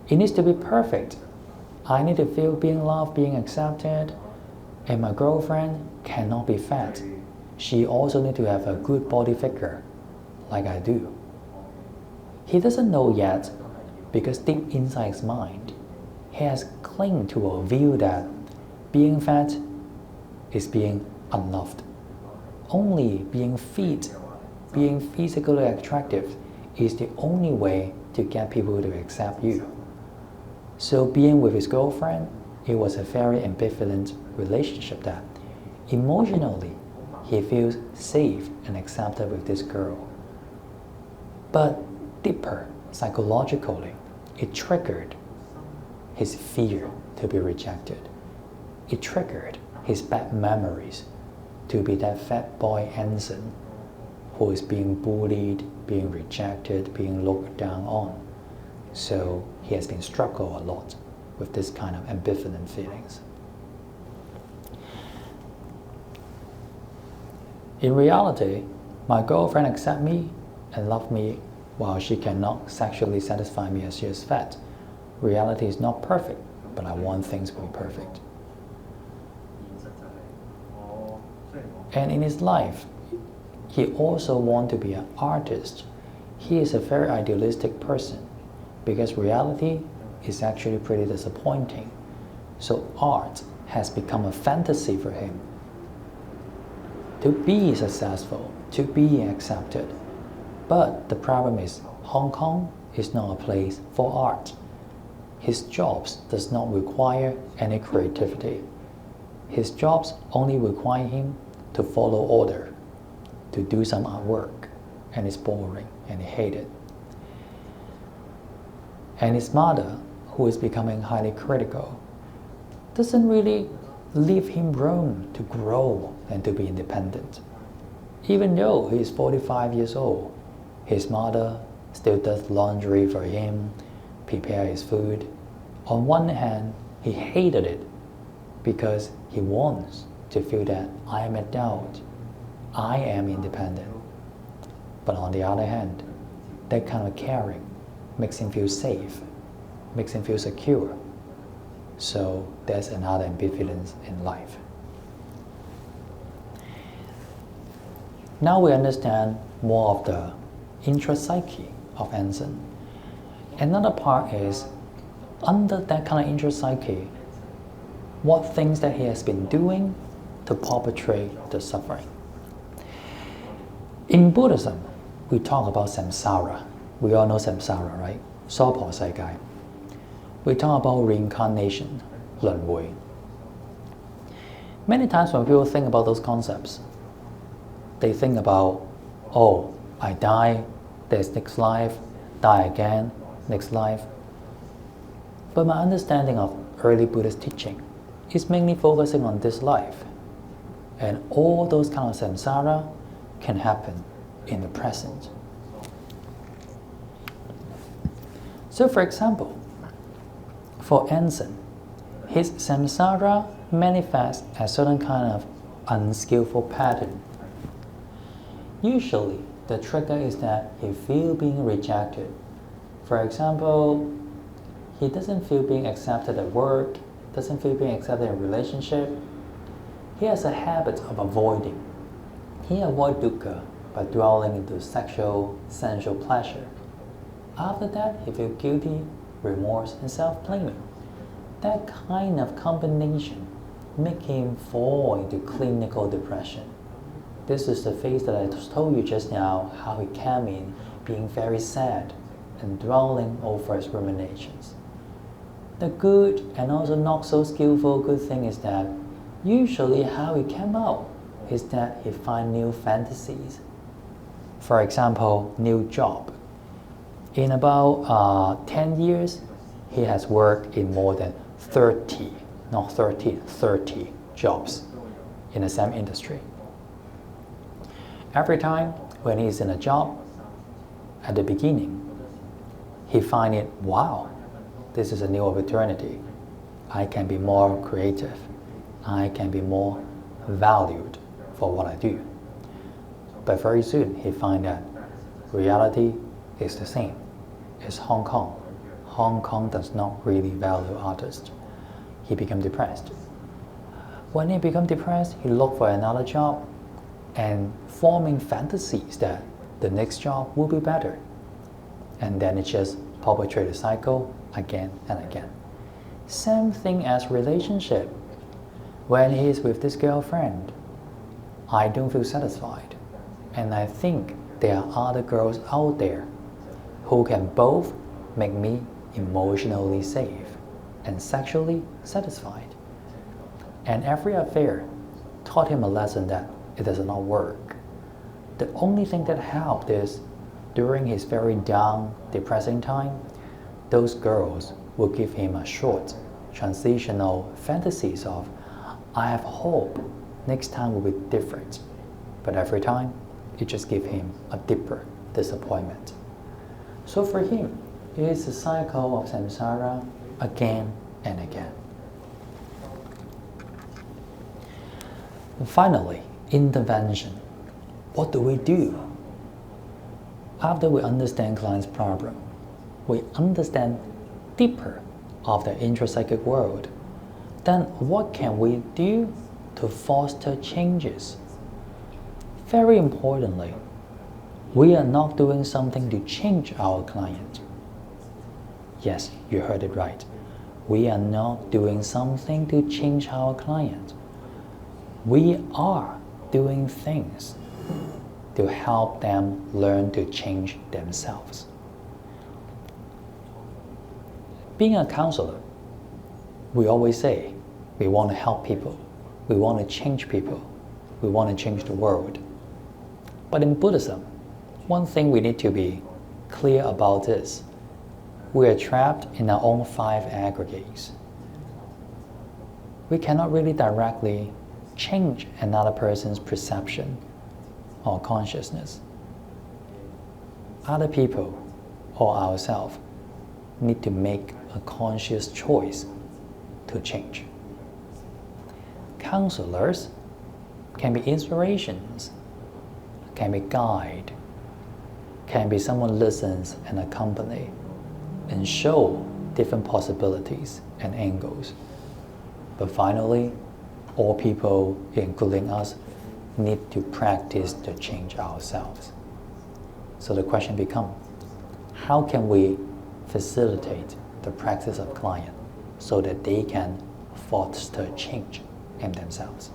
it needs to be perfect. I need to feel being loved, being accepted, and my girlfriend cannot be fat. She also needs to have a good body figure, like I do. He doesn't know yet, because deep inside his mind, he has clung to a view that being fat is being unloved. Only being fit, being physically attractive is the only way to get people to accept you. So being with his girlfriend, it was a very ambivalent relationship that emotionally he feels safe and accepted with this girl. But deeper, psychologically, it triggered his fear to be rejected. It triggered his bad memories to be that fat boy Anson who is being bullied, being rejected, being looked down on. So he has been struggled a lot with this kind of ambivalent feelings. In reality, my girlfriend accepts me and loves me while she cannot sexually satisfy me as she is fat. Reality is not perfect, but I want things to be perfect. And in his life, he also wants to be an artist. He is a very idealistic person because reality is actually pretty disappointing. So art has become a fantasy for him. To be successful, to be accepted. But the problem is Hong Kong is not a place for art. His jobs does not require any creativity. His jobs only require him to follow order, to do some artwork, and it's boring and he hates it. And his mother, who is becoming highly critical, doesn't really leave him room to grow and to be independent. Even though he is 45 years old, his mother still does laundry for him, prepare his food. On one hand, he hated it because he wants to feel that I am adult, I am independent. But on the other hand, that kind of caring makes him feel safe, makes him feel secure. So there's another ambivalence in life. Now we understand more of the intrapsyche of Anson. Another part is, under that kind of intrapsyche, what things that he has been doing to perpetrate the suffering. In Buddhism, we talk about samsara. We all know samsara, right? 娑婆世界. We talk about reincarnation, 輪迴. Many times when people think about those concepts, they think about, oh, I die, there's next life, die again, next life. But my understanding of early Buddhist teaching is mainly focusing on this life. And all those kind of samsara can happen in the present. So for example, for Anson, his samsara manifests a certain kind of unskillful pattern. Usually, the trigger is that he feels being rejected. For example, he doesn't feel being accepted at work, doesn't feel being accepted in a relationship. He has a habit of avoiding. He avoids dukkha by dwelling into sexual, sensual pleasure. After that, he feels guilty, remorse, and self-blaming. That kind of combination makes him fall into clinical depression. This is the phase that I told you just now, how he came in being very sad and dwelling over his ruminations. The good and also not so skillful good thing is that usually how he came out is that he finds new fantasies. For example, new job. In about 10 years, he has worked in more than 30 jobs in the same industry. Every time when he's in a job, at the beginning, he finds it, wow, this is a new opportunity. I can be more creative. I can be more valued for what I do. But very soon, he finds that reality is the same. It's Hong Kong. Hong Kong does not really value artists. He becomes depressed. When he becomes depressed, he looks for another job and forming fantasies that the next job will be better. And then it just perpetrates the cycle again and again. Same thing as relationship. When he is with this girlfriend, I don't feel satisfied. And I think there are other girls out there who can both make me emotionally safe and sexually satisfied. And every affair taught him a lesson that it does not work. The only thing that helped is during his very down, depressing time, those girls will give him a short, transitional fantasies of, I have hope, next time will be different. But every time, it just gives him a deeper disappointment. So for him, it is a cycle of samsara again and again. And finally, intervention. What do we do? After we understand client's problem, we understand deeper of the intrapsychic world, then what can we do to foster changes? Very importantly, we are not doing something to change our client. Yes, you heard it right. We are not doing something to change our client. We are doing things to help them learn to change themselves. Being a counselor, we always say we want to help people, we want to change people, we want to change the world. But in Buddhism, one thing we need to be clear about is we are trapped in our own 5 aggregates. We cannot really directly change another person's perception or consciousness. Other people or ourselves need to make a conscious choice to change. Counselors can be inspirations, can be guide, can be someone listens and accompany and show different possibilities and angles. But finally, all people, including us, need to practice to change ourselves. So the question becomes, how can we facilitate the practice of client so that they can foster change in themselves?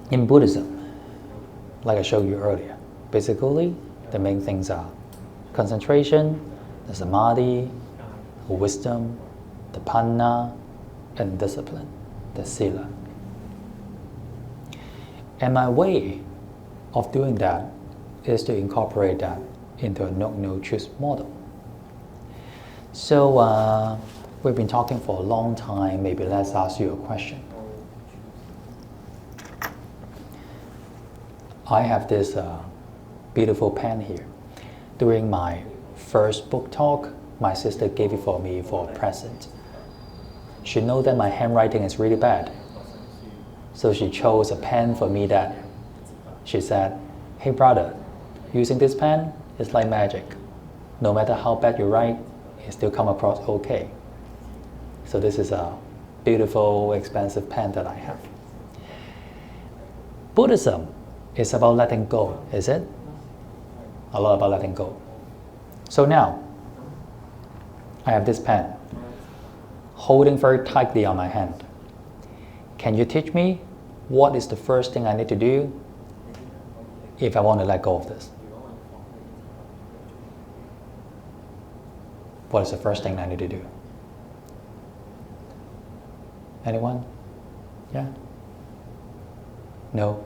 In Buddhism, like I showed you earlier, basically the main things are concentration, the samadhi, the wisdom, the panna, and discipline, the sila. And my way of doing that is to incorporate that into a no-choose model. So we've been talking for a long time. Maybe let's ask you a question. I have this beautiful pen here. During my first book talk, my sister gave it for me for a present. She knows that my handwriting is really bad. So she chose a pen for me that she said, "Hey brother, using this pen is like magic. No matter how bad you write, it still come across okay." So this is a beautiful, expensive pen that I have. Buddhism is about letting go, is it? A lot about letting go. So now, I have this pen, holding very tightly on my hand. Can you teach me what is the first thing I need to do if I want to let go of this? What is the first thing I need to do? Anyone? Yeah? No?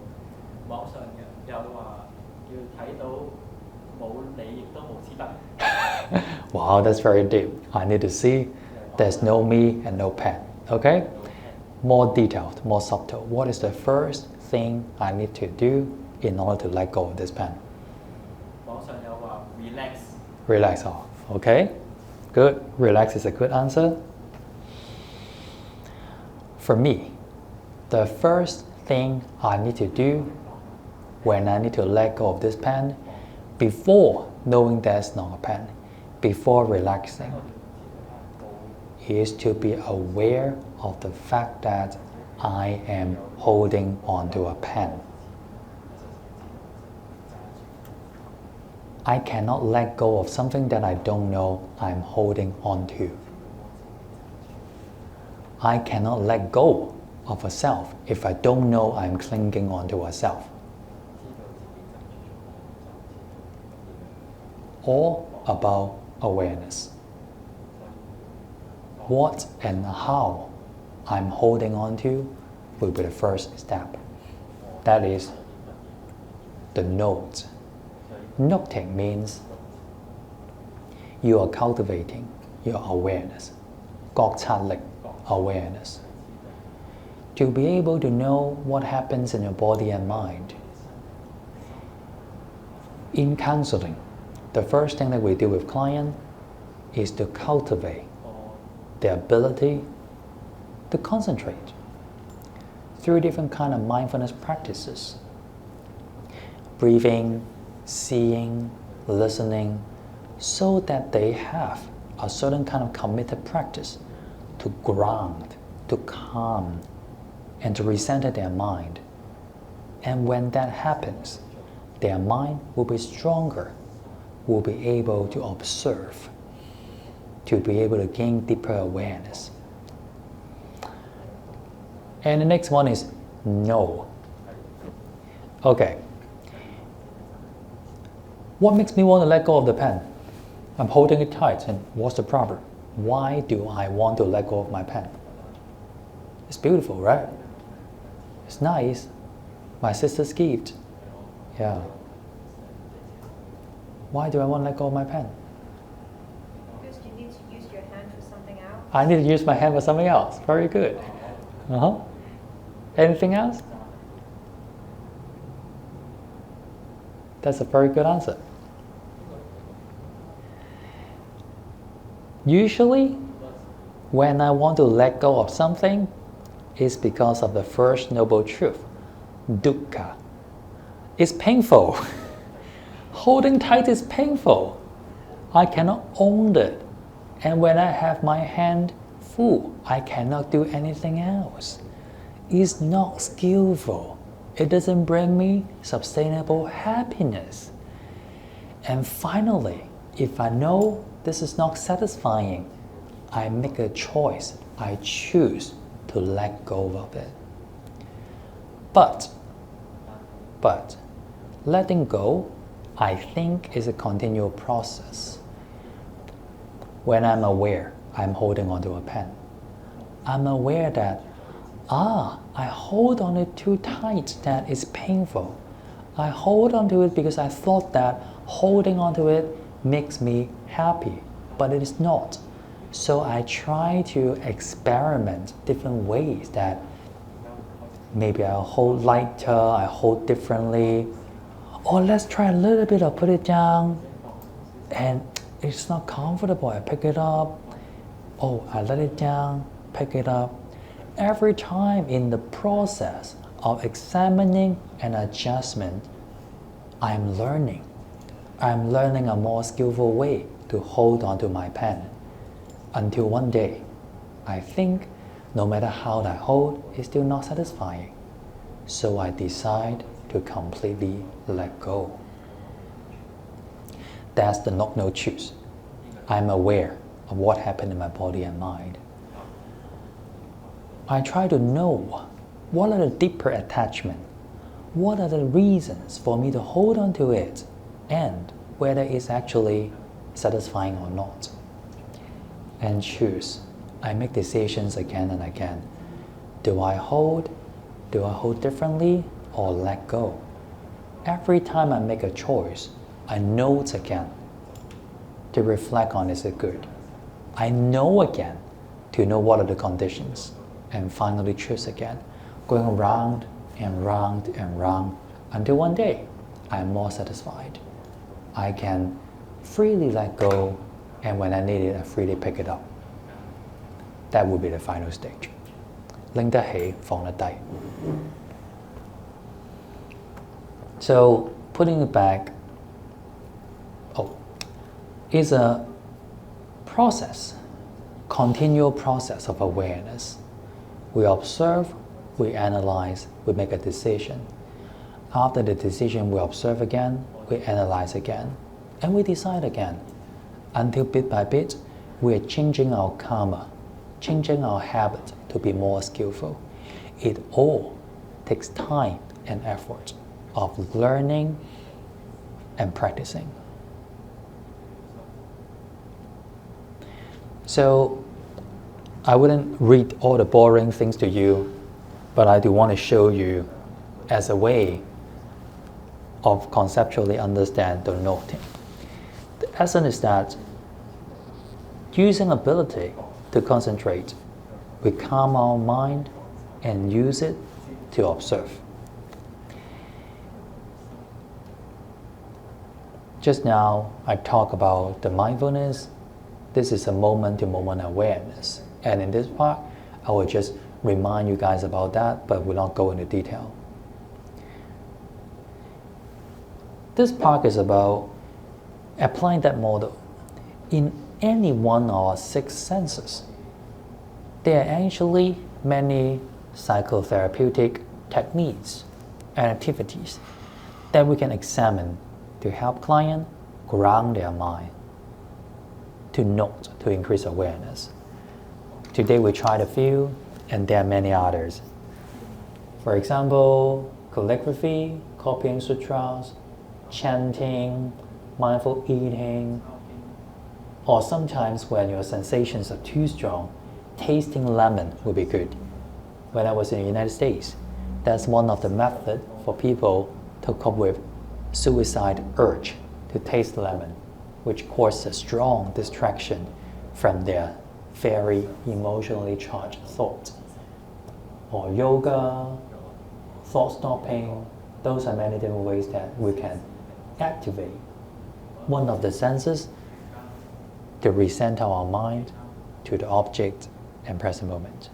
Wow, that's very deep. I need to see there's no me and no pen. Okay? More detailed, more subtle. What is the first thing I need to do in order to let go of this pen? Relax. Relax. Oh, okay. Good. Relax is a good answer. For me, the first thing I need to do when I need to let go of this pen, before knowing there's not a pen, before relaxing, is to be aware of the fact that I am holding onto a pen. I cannot let go of something that I don't know I'm holding onto. I cannot let go of a self if I don't know I'm clinging onto a self. All about awareness. What and how I'm holding on to will be the first step. That is the note. Noting means you are cultivating your awareness, 覺察力 awareness, to be able to know what happens in your body and mind. In counseling, the first thing that we do with clients is to cultivate the ability to concentrate through different kind of mindfulness practices. breathing, seeing, listening, so that they have a certain kind of committed practice to ground, to calm, and to recenter their mind. And when that happens, their mind will be stronger, will be able to observe, to be able to gain deeper awareness. And the next one is no. Okay. What makes me want to let go of the pen? I'm holding it tight, and what's the problem? Why do I want to let go of my pen? It's beautiful, right? It's nice. My sister's gift. Yeah. Why do I want to let go of my pen? Because you need to use your hand for something else. I need to use my hand for something else. Very good. Anything else? That's a very good answer. Usually, when I want to let go of something, it's because of the first noble truth, dukkha. It's painful. Holding tight is painful. I cannot own it. And when I have my hand full, I cannot do anything else. It's not skillful. It doesn't bring me sustainable happiness. And finally, if I know this is not satisfying, I make a choice. I choose to let go of it. But letting go, I think, is a continual process. When I'm aware I'm holding onto a pen, I'm aware that I hold on it too tight, that it's painful. I hold onto it because I thought that holding onto it makes me happy, but it is not. So I try to experiment different ways that maybe I'll hold lighter, I hold differently, or let's try a little bit of put it down, and it's not comfortable, I pick it up. Oh, I let it down, pick it up. Every time in the process of examining and adjustment, I'm learning. I'm learning a more skillful way to hold onto my pen. Until one day, I think no matter how I hold, it's still not satisfying. So I decide to completely let go. That's the no choose. I'm aware of what happened in my body and mind. I try to know what are the deeper attachment, what are the reasons for me to hold on to it, and whether it's actually satisfying or not. And choose. I make decisions again and again. Do I hold? Do I hold differently or let go? Every time I make a choice, I note again to reflect on is it good. I know again to know what are the conditions, and finally choose again, going round and round and round until one day I'm more satisfied. I can freely let go, and when I need it, I freely pick it up. That will be the final stage. 拎得起，放得低. So putting it back, is a process, continual process of awareness. We observe, we analyze, we make a decision. After the decision, we observe again, we analyze again, and we decide again. Until bit by bit, we are changing our karma, changing our habit to be more skillful. It all takes time and effort of learning and practicing. So I wouldn't read all the boring things to you, but I do want to show you as a way of conceptually understand the noting. The essence is that using ability to concentrate, we calm our mind and use it to observe. Just now, I talked about the mindfulness. This is a moment-to-moment awareness. And in this part, I will just remind you guys about that, but will not go into detail. This part is about applying that model in any one of our 6 senses. There are actually many psychotherapeutic techniques and activities that we can examine to help clients ground their mind, to note, to increase awareness. Today we tried a few, and there are many others. For example, calligraphy, copying sutras, chanting, mindful eating, or sometimes when your sensations are too strong, tasting lemon would be good. When I was in the United States, that's one of the methods for people to cope with suicide urge, to taste lemon, which causes a strong distraction from their very emotionally charged thoughts. Or yoga, thought stopping, those are many different ways that we can activate one of the senses to recenter our mind to the object and present moment.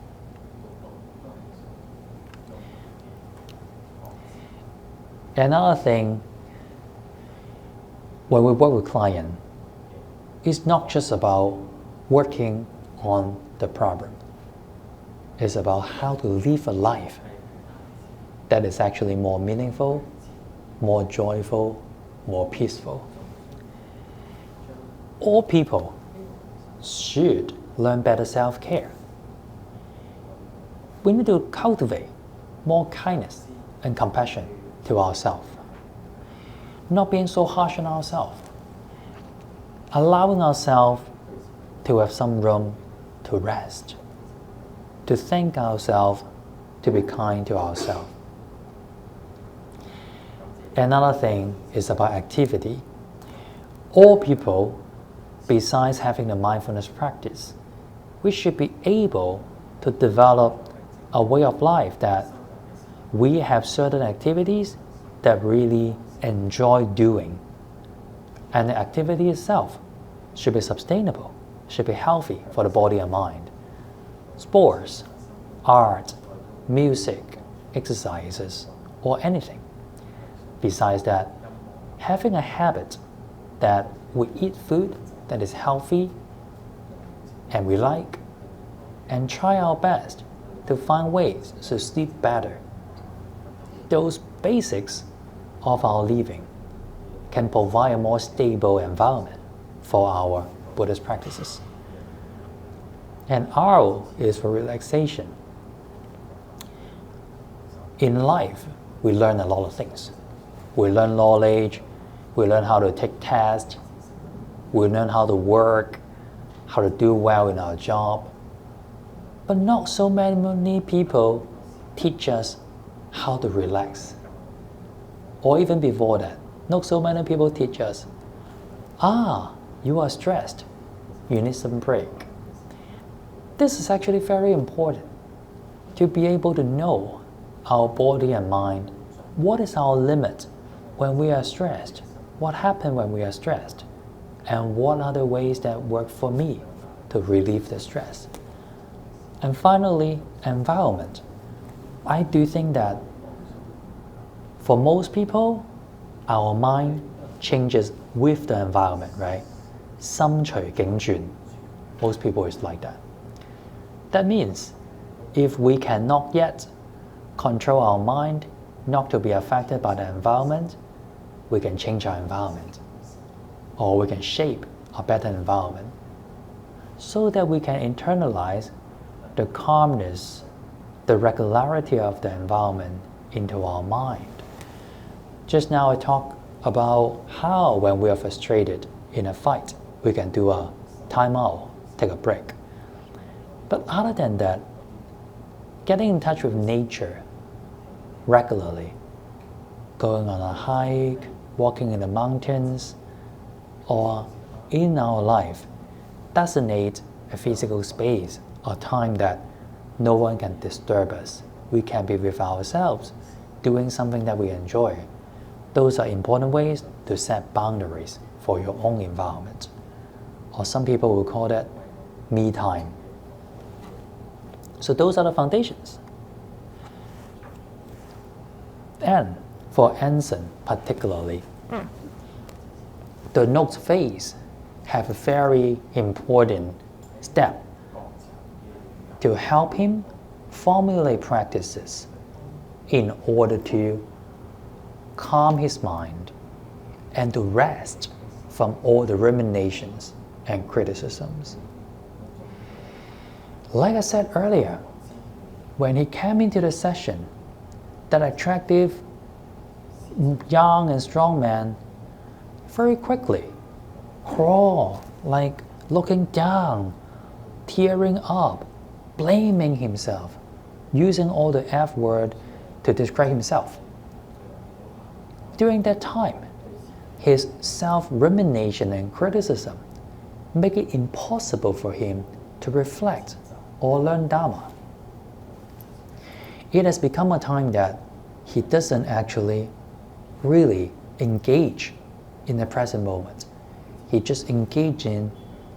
Another thing, when we work with clients, it's not just about working on the problem. It's about how to live a life that is actually more meaningful, more joyful, more peaceful. All people should learn better self-care. We need to cultivate more kindness and compassion to ourselves. Not being so harsh on ourselves. Allowing ourselves to have some room to rest. To thank ourselves, to be kind to ourselves. Another thing is about activity. All people, besides having the mindfulness practice, we should be able to develop a way of life that we have certain activities that really enjoy doing. And the activity itself should be sustainable, should be healthy for the body and mind. Sports, art, music, exercises, or anything. Besides that, having a habit that we eat food that is healthy and we like, and try our best to find ways to sleep better. Those basics of our living can provide a more stable environment for our Buddhist practices. And R is for relaxation. In life, we learn a lot of things. We learn knowledge, we learn how to take tests, we learn how to work, how to do well in our job. But not so many people teach us how to relax. Or even before that, not so many people teach us, you are stressed, you need some break. This is actually very important, to be able to know our body and mind. What is our limit when we are stressed? What happens when we are stressed? And what are the ways that work for me to relieve the stress? And finally, environment. I do think that for most people, our mind changes with the environment, right? 心隨境轉. Most people is like that. That means if we cannot yet control our mind not to be affected by the environment, we can change our environment. Or we can shape a better environment so that we can internalize the calmness, the regularity of the environment into our mind. Just now I talked about how when we are frustrated in a fight, we can do a time out, take a break. But other than that, getting in touch with nature regularly, going on a hike, walking in the mountains, or in our life, designate a physical space or time that no one can disturb us. We can be with ourselves, doing something that we enjoy. Those are important ways to set boundaries for your own environment. Or some people will call that me time. So those are the foundations. And for Anson particularly, The next phase have a very important step to help him formulate practices in order to calm his mind and to rest from all the ruminations and criticisms. Like I said earlier, when he came into the session, that attractive, young and strong man very quickly crawled, like looking down, tearing up, blaming himself, using all the F word to describe himself. During that time, his self-rumination and criticism make it impossible for him to reflect or learn Dharma. It has become a time that he doesn't actually really engage in the present moment. He just engaged in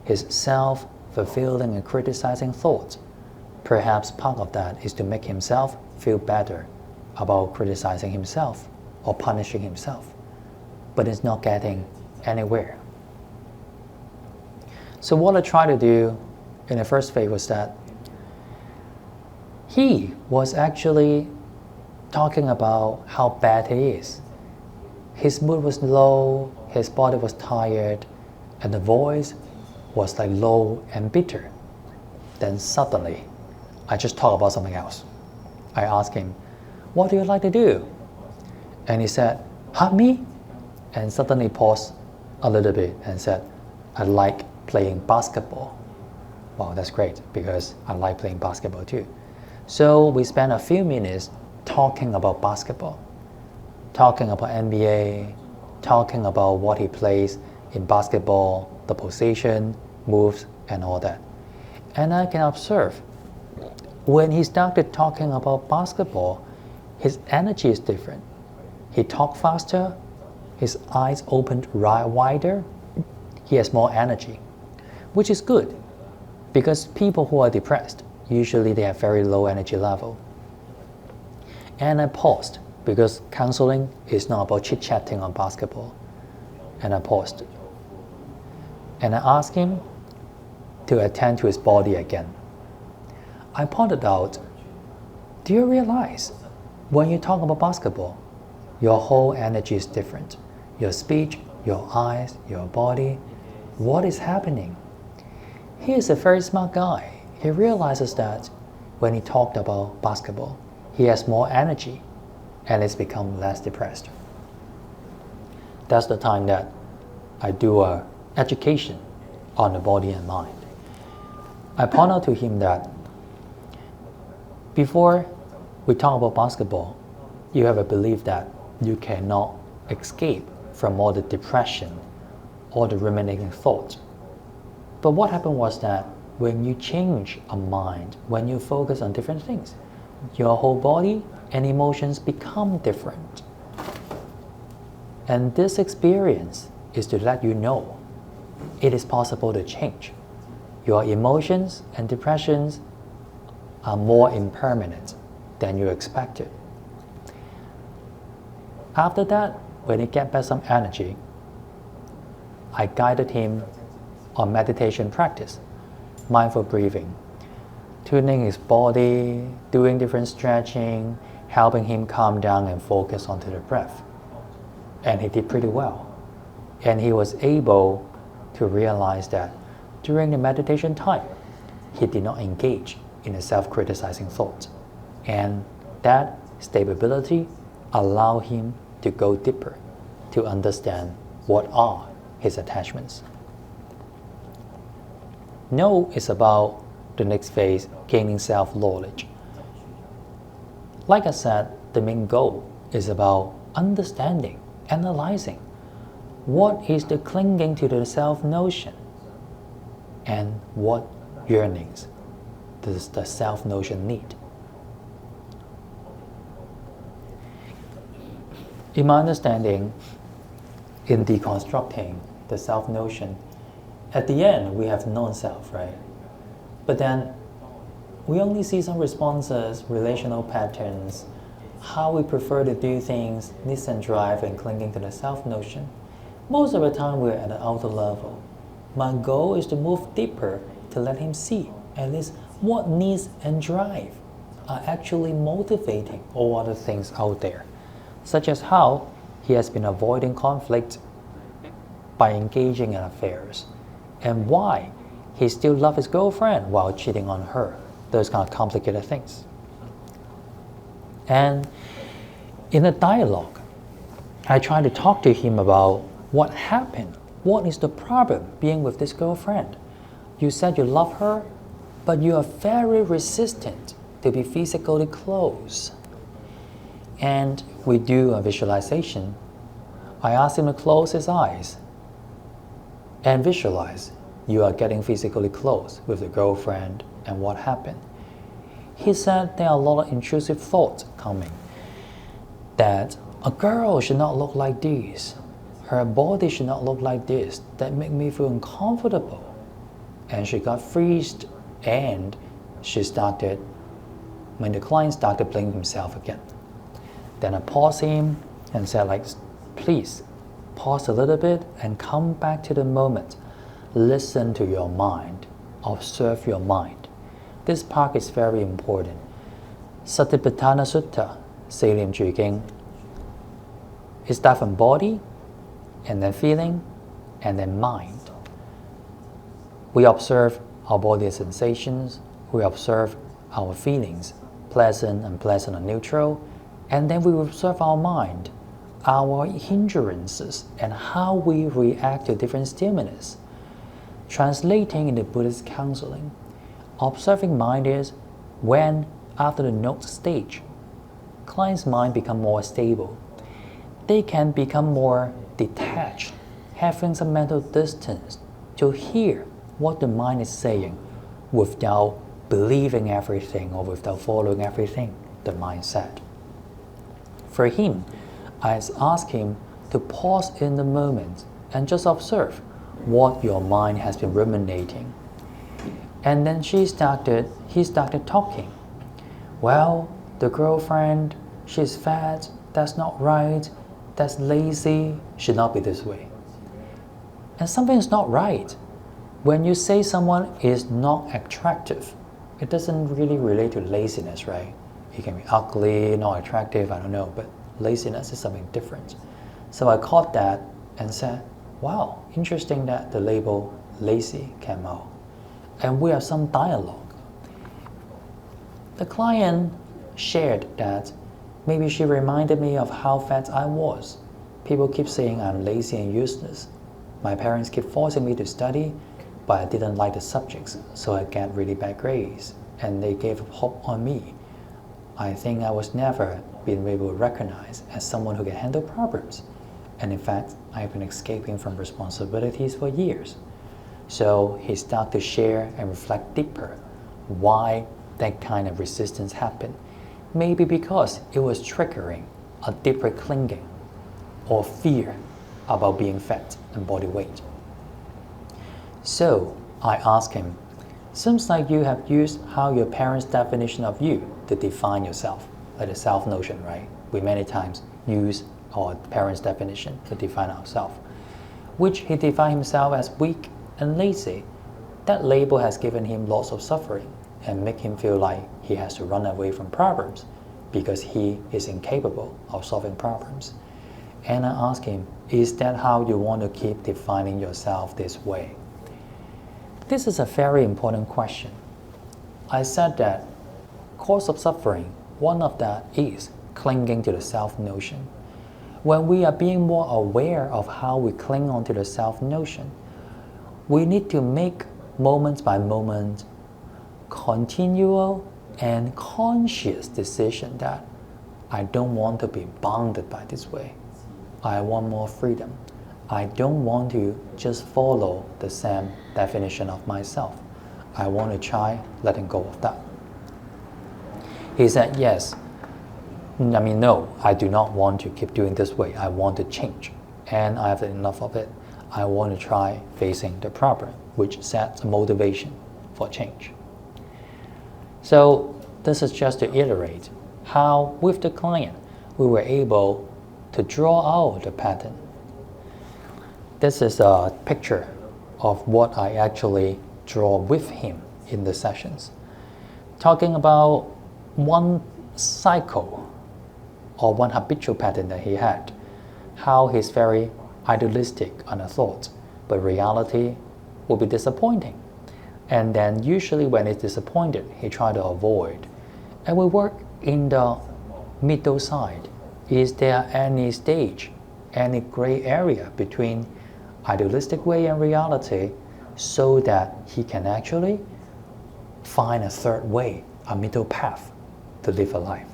his self-fulfilling and criticizing thoughts. Perhaps part of that is to make himself feel better about criticizing himself or punishing himself, but it's not getting anywhere. So what I tried to do in the first phase was that he was actually talking about how bad he is. His mood was low, his body was tired, and the voice was like low and bitter. Then suddenly, I just talked about something else. I asked him, "What do you like to do?" And he said, "Me?" And suddenly paused a little bit and said, "I like playing basketball." Wow, that's great, because I like playing basketball too. So we spent a few minutes talking about basketball, talking about NBA, talking about what he plays in basketball, the position, moves, and all that. And I can observe, when he started talking about basketball, his energy is different. He talked faster, his eyes opened wider, he has more energy, which is good, because people who are depressed, usually they have very low energy level. And I paused, because counseling is not about chit-chatting on basketball. And I paused. And I asked him to attend to his body again. I pointed out, do you realize when you talk about basketball, your whole energy is different. Your speech, your eyes, your body, what is happening? He is a very smart guy. He realizes that when he talked about basketball, he has more energy and has become less depressed. That's the time that I do a education on the body and mind. I point out to him that before we talk about basketball, you have a belief that you cannot escape from all the depression, all the ruminating thoughts. But what happened was that when you change a mind, when you focus on different things, your whole body and emotions become different. And this experience is to let you know it is possible to change. Your emotions and depressions are more impermanent than you expected. After that, when he get back some energy, I guided him on meditation practice, mindful breathing, tuning his body, doing different stretching, helping him calm down and focus onto the breath. And he did pretty well. And he was able to realize that during the meditation time, he did not engage in a self-criticizing thought. And that stability allowed him to go deeper, to understand what are his attachments. No is about the next phase, gaining self-knowledge. Like I said, the main goal is about understanding, analyzing what is the clinging to the self-notion and what yearnings does the self-notion need. In my understanding, in deconstructing the self-notion, at the end we have non-self, right? But then we only see some responses, relational patterns, how we prefer to do things, needs and drive, and clinging to the self-notion. Most of the time we're at the outer level. My goal is to move deeper to let him see at least what needs and drive are actually motivating all other things out there, such as how he has been avoiding conflict by engaging in affairs, and why he still loves his girlfriend while cheating on her. Those kind of complicated things. And in a dialogue, I try to talk to him about what happened. What is the problem being with this girlfriend? You said you love her, but you are very resistant to be physically close. And we do a visualization. I ask him to close his eyes and visualize you are getting physically close with the girlfriend and what happened. He said there are a lot of intrusive thoughts coming. That a girl should not look like this. Her body should not look like this. That make me feel uncomfortable. And she got freezed, and when the client started blaming himself again. Then I paused him and said, like, please pause a little bit and come back to the moment. Listen to your mind. Observe your mind. This part is very important. Satipatthana Sutta, 四念住經, is that from body, and then feeling, and then mind. We observe our body sensations, we observe our feelings, pleasant, unpleasant, or neutral, and then we observe our mind, our hindrances, and how we react to different stimulus. Translating into Buddhist counseling, observing mind is when, after the note stage, client's mind become more stable. They can become more detached, having some mental distance to hear what the mind is saying without believing everything or without following everything the mind said. For him, I asked him to pause in the moment and just observe what your mind has been ruminating. And then he started talking. Well, the girlfriend, she's fat, that's not right, that's lazy, should not be this way. And something is not right. When you say someone is not attractive, it doesn't really relate to laziness, right? He can be ugly, not attractive, I don't know, but laziness is something different. So I caught that and said, wow, interesting that the label lazy came out. And we have some dialogue. The client shared that maybe she reminded me of how fat I was. People keep saying I'm lazy and useless. My parents keep forcing me to study, but I didn't like the subjects, so I got really bad grades, and they gave up hope on me. I think I was never been able to recognize as someone who can handle problems. And in fact, I've been escaping from responsibilities for years. So he started to share and reflect deeper why that kind of resistance happened. Maybe because it was triggering a deeper clinging or fear about being fat and body weight. So I asked him, seems like you have used how your parents' definition of you to define yourself, like the self-notion, right? We many times use our parents' definition to define ourselves, which he defined himself as weak and lazy. That label has given him lots of suffering and make him feel like he has to run away from problems because he is incapable of solving problems. And I asked him, is that how you want to keep defining yourself this way? This is a very important question. I said that cause of suffering, one of that is clinging to the self-notion. When we are being more aware of how we cling onto the self-notion, we need to make moment by moment continual and conscious decision that I don't want to be bounded by this way. I want more freedom. I don't want to just follow the same definition of myself. I want to try letting go of that. He said, yes. No, I do not want to keep doing this way. I want to change. And I have enough of it. I want to try facing the problem, which sets a motivation for change. So this is just to iterate how with the client we were able to draw out the pattern. This is a picture of what I actually draw with him in the sessions, talking about one cycle or one habitual pattern that he had, how he's very idealistic on a thought, but reality will be disappointing. And then usually when he's disappointed, he tries to avoid. And we work in the middle side. Is there any stage, any gray area between idealistic way and reality, so that he can actually find a third way, a middle path to live a life?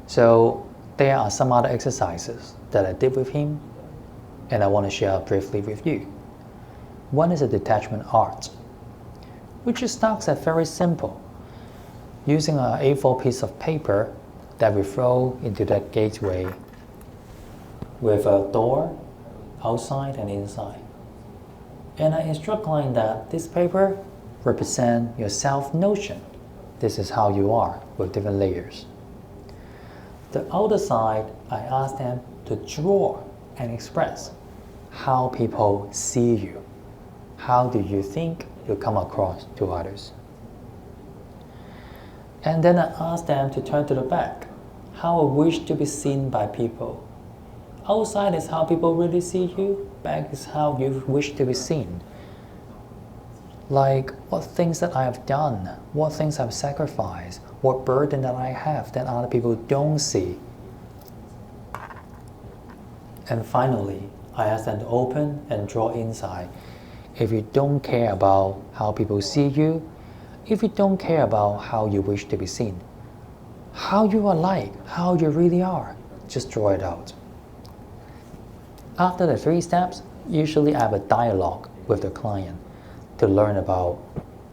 So there are some other exercises that I did with him, and I want to share briefly with you. One is a detachment art, which starts at very simple, using an A4 piece of paper that we throw into that gateway with a door outside and inside. And I instruct client that this paper represents your self-notion. This is how you are with different layers. The outer side, I ask them to draw and express how people see you. How do you think you come across to others? And then I ask them to turn to the back, how I wish to be seen by people. Outside is how people really see you, back is how you wish to be seen. Like what things that I have done, what things I've sacrificed, what burden that I have that other people don't see. And finally, I ask them to open and draw inside. If you don't care about how people see you, if you don't care about how you wish to be seen, how you are like, how you really are, just draw it out. After the 3 steps, usually I have a dialogue with the client to learn about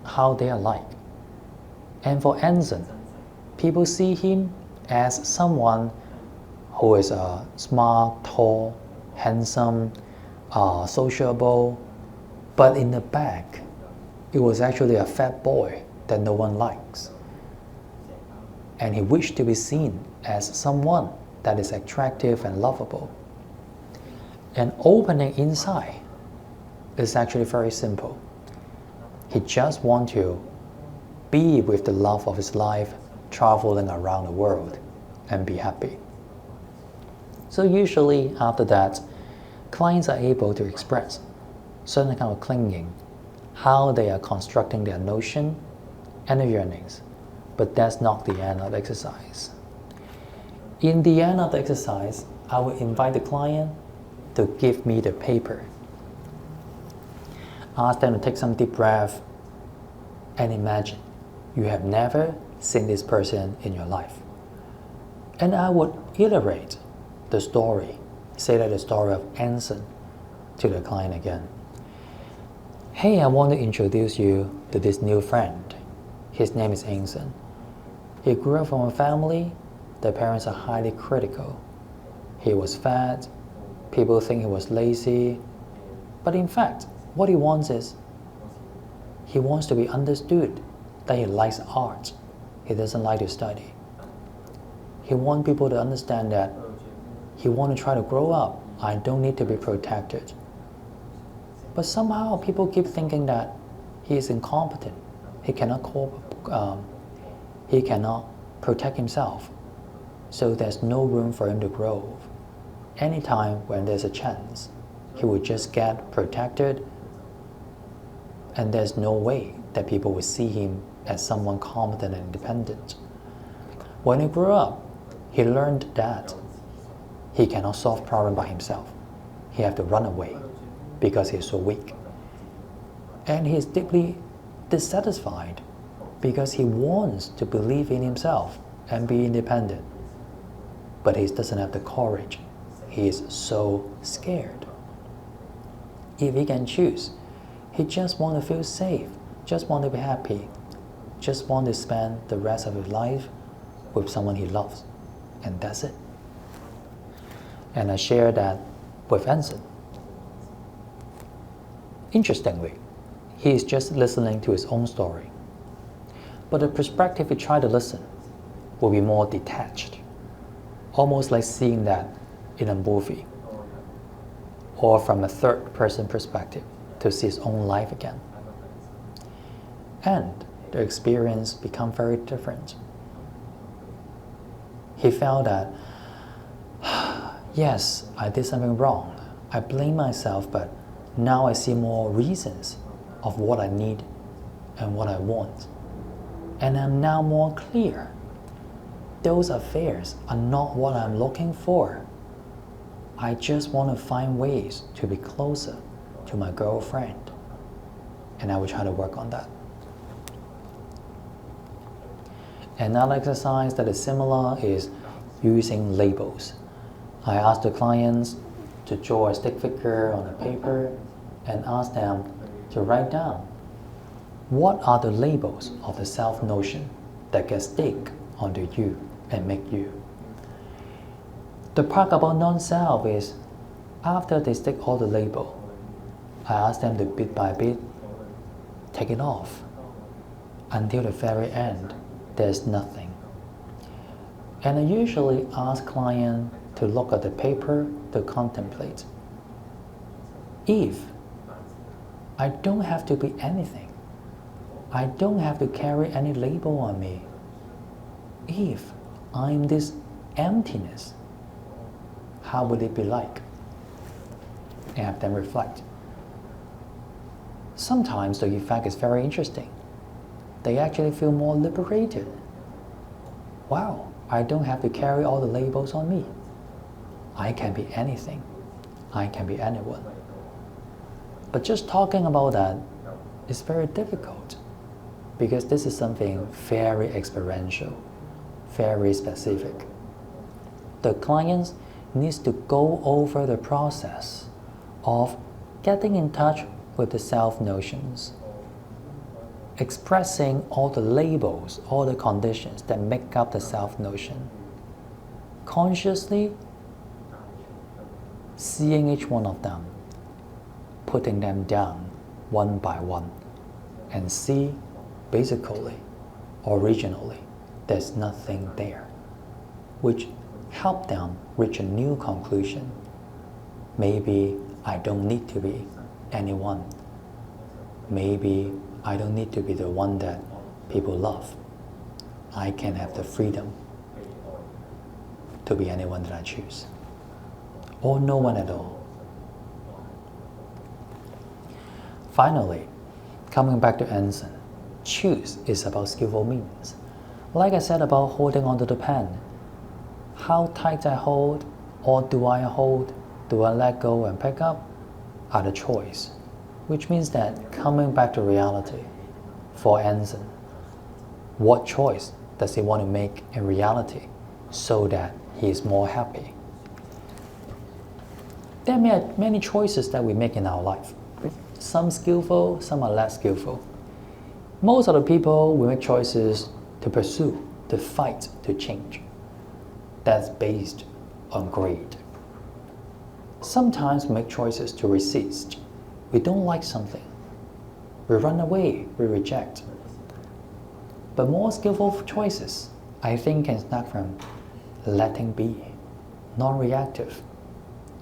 how they are like. And for Anson, people see him as someone who is smart, tall, handsome, sociable, but in the back, it was actually a fat boy that no one likes. And he wished to be seen as someone that is attractive and lovable. And opening inside is actually very simple. He just wants to be with the love of his life, traveling around the world, and be happy. So usually after that, clients are able to express certain kind of clinging, how they are constructing their notion and their yearnings. But that's not the end of the exercise. In the end of the exercise, I will invite the client to give me the paper. Ask them to take some deep breath and imagine you have never seen this person in your life. And I would iterate the story, say that the story of Anson to the client again. Hey, I want to introduce you to this new friend. His name is Anson. He grew up from a family, the parents are highly critical. He was fat, people think he was lazy, but in fact, what he wants is, he wants to be understood that he likes art. He doesn't like to study. He wants people to understand that he wants to try to grow up. I don't need to be protected. But somehow people keep thinking that he is incompetent. He cannot protect himself. So there's no room for him to grow. Anytime when there's a chance, he will just get protected, and there's no way that people will see him as someone competent and independent. When he grew up, he learned that he cannot solve problems by himself. He has to run away because he's so weak. And he's deeply dissatisfied because he wants to believe in himself and be independent. But he doesn't have the courage. He is so scared. If he can choose, he just wants to feel safe, just want to be happy, just want to spend the rest of his life with someone he loves. And that's it. And I share that with Anson. Interestingly, he is just listening to his own story. But the perspective we try to listen will be more detached, almost like seeing that in a movie, or from a third-person perspective to see his own life again. And the experience become very different. He felt that, yes, I did something wrong. I blame myself, but now I see more reasons of what I need and what I want. And I'm now more clear. Those affairs are not what I'm looking for. I just want to find ways to be closer to my girlfriend. And I will try to work on that. Another exercise that is similar is using labels. I ask the clients to draw a stick figure on a paper and ask them to write down what are the labels of the self-notion that get stick onto you and make you. The part about non-self is after they stick all the label, I ask them to bit by bit take it off until the very end there's nothing. And I usually ask clients to look at the paper to contemplate. If I don't have to be anything, I don't have to carry any label on me. If I'm this emptiness, how would it be like? And have them reflect. Sometimes the effect is very interesting. They actually feel more liberated. Wow, I don't have to carry all the labels on me. I can be anything. I can be anyone. But just talking about that is very difficult because this is something very experiential, very specific. The clients needs to go over the process of getting in touch with the self-notions, expressing all the labels, all the conditions that make up the self-notion, consciously seeing each one of them, putting them down one by one, and see, basically, originally, there's nothing there, which help them reach a new conclusion. Maybe I don't need to be anyone. Maybe I don't need to be the one that people love. I can have the freedom to be anyone that I choose, or no one at all. Finally, coming back to Anson, choose is about skillful means. Like I said about holding onto the pen, how tight I hold, or do I hold, do I let go and pick up, are the choice. Which means that coming back to reality, for Anson, what choice does he want to make in reality so that he is more happy? There are many choices that we make in our life. Some skillful, some are less skillful. Most of the people will make choices to pursue, to fight, to change. That's based on greed. Sometimes we make choices to resist. We don't like something. We run away, we reject. But more skillful choices, I think, can start from letting be, non-reactive.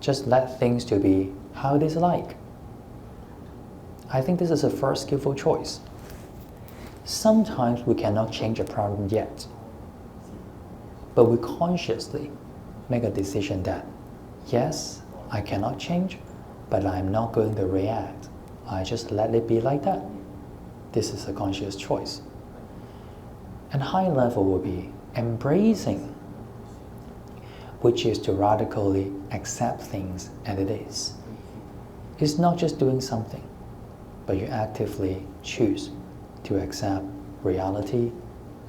Just let things to be how it is like. I think this is the first skillful choice. Sometimes we cannot change a problem yet, but we consciously make a decision that, yes, I cannot change, but I'm not going to react. I just let it be like that. This is a conscious choice. And high level will be embracing, which is to radically accept things as it is. It's not just doing something, but you actively choose to accept reality,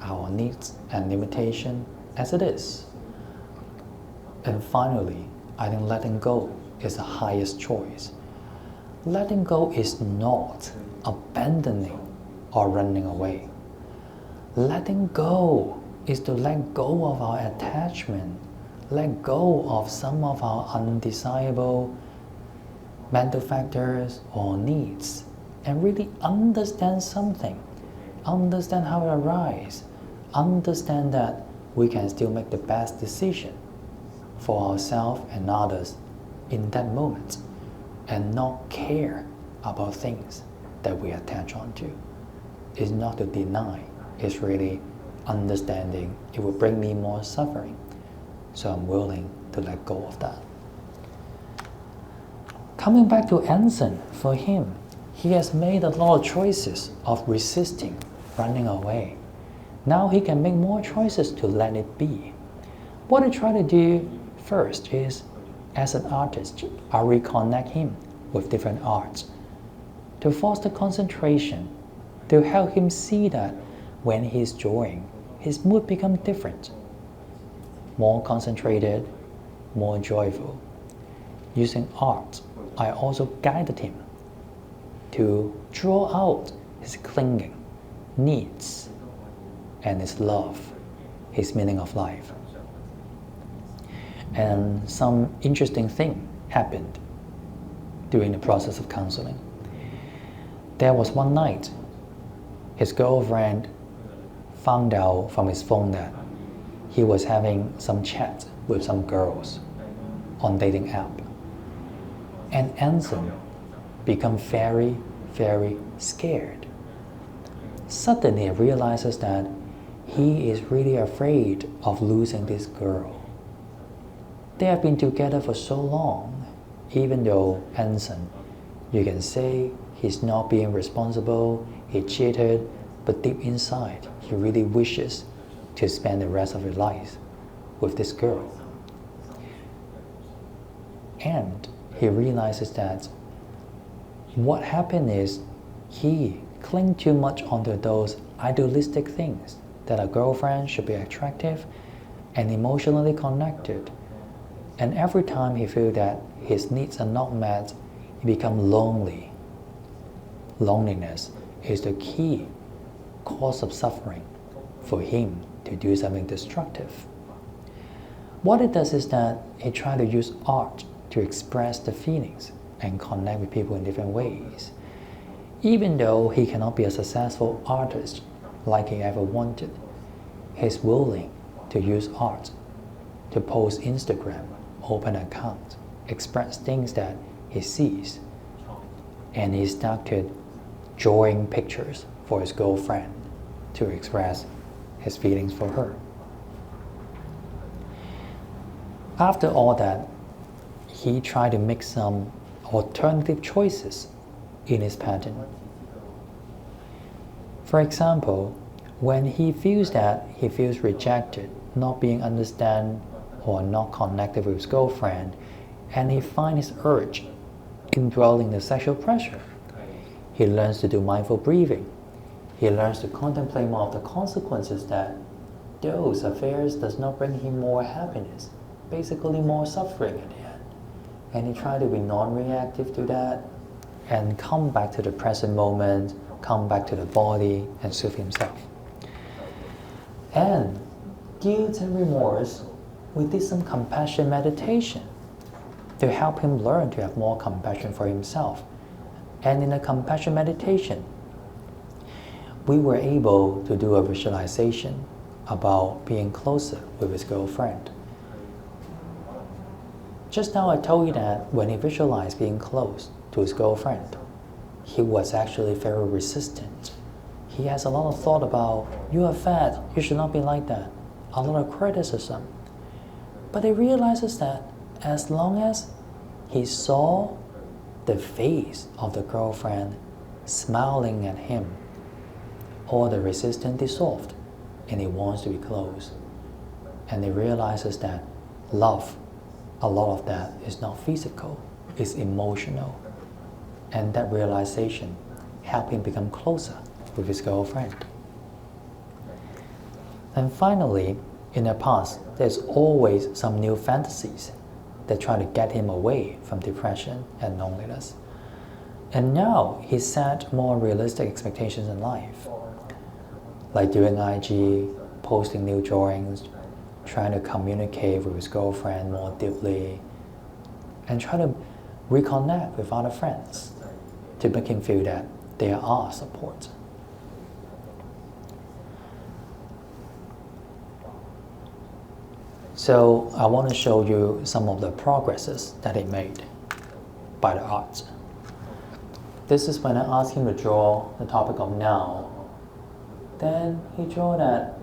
our needs and limitation as it is. And finally, I think letting go is the highest choice. Letting go is not abandoning or running away. Letting go is to let go of our attachment, let go of some of our undesirable mental factors or needs, and really understand something understand how it arises, understand that we can still make the best decision for ourselves and others in that moment, and not care about things that we attach onto. It's not to deny, it's really understanding it will bring me more suffering, so I'm willing to let go of that. Coming back to Anson, for him, he has made a lot of choices of resisting, running away. Now he can make more choices to let it be. What I try to do first is, as an artist, I reconnect him with different arts to foster concentration, to help him see that when he's drawing, his mood becomes different, more concentrated, more joyful. Using art, I also guided him to draw out his clinging, needs, and his love, his meaning of life. And some interesting thing happened during the process of counseling. There was one night, his girlfriend found out from his phone that he was having some chat with some girls on dating app. And Anson became very, very scared. Suddenly he realizes that he is really afraid of losing this girl. They have been together for so long, even though Anson, you can say he's not being responsible, he cheated, but deep inside, he really wishes to spend the rest of his life with this girl. And he realizes that what happened is he clung too much onto those idealistic things, that a girlfriend should be attractive and emotionally connected. And every time he feels that his needs are not met, he becomes lonely. Loneliness is the key cause of suffering for him to do something destructive. What it does is that he tries to use art to express the feelings and connect with people in different ways. Even though he cannot be a successful artist like he ever wanted, he's willing to use art to post Instagram, open account, express things that he sees. And he started drawing pictures for his girlfriend to express his feelings for her. After all that, he tried to make some alternative choices in his pattern. For example, when he feels that he feels rejected, not being understood or not connected with his girlfriend, and he finds his urge indwelling the sexual pressure, he learns to do mindful breathing. He learns to contemplate more of the consequences that those affairs does not bring him more happiness, basically more suffering at the end. And he tries to be non-reactive to that and come back to the present moment, come back to the body and soothe himself. And guilt and remorse, we did some compassion meditation to help him learn to have more compassion for himself. And in the compassion meditation, we were able to do a visualization about being closer with his girlfriend. Just now I told you that when he visualized being close to his girlfriend, he was actually very resistant. He has a lot of thought about, you are fat, you should not be like that. A lot of criticism. But he realizes that as long as he saw the face of the girlfriend smiling at him, all the resistance dissolved and he wants to be close. And he realizes that love, a lot of that is not physical, it's emotional. And that realization helped him become closer with his girlfriend. And finally, in the past, there's always some new fantasies that try to get him away from depression and loneliness. And now he set more realistic expectations in life, like doing IG, posting new drawings, trying to communicate with his girlfriend more deeply, and try to reconnect with other friends to make him feel that there are support. So I want to show you some of the progresses that he made by the arts. This is when I asked him to draw the topic of now. Then he drew that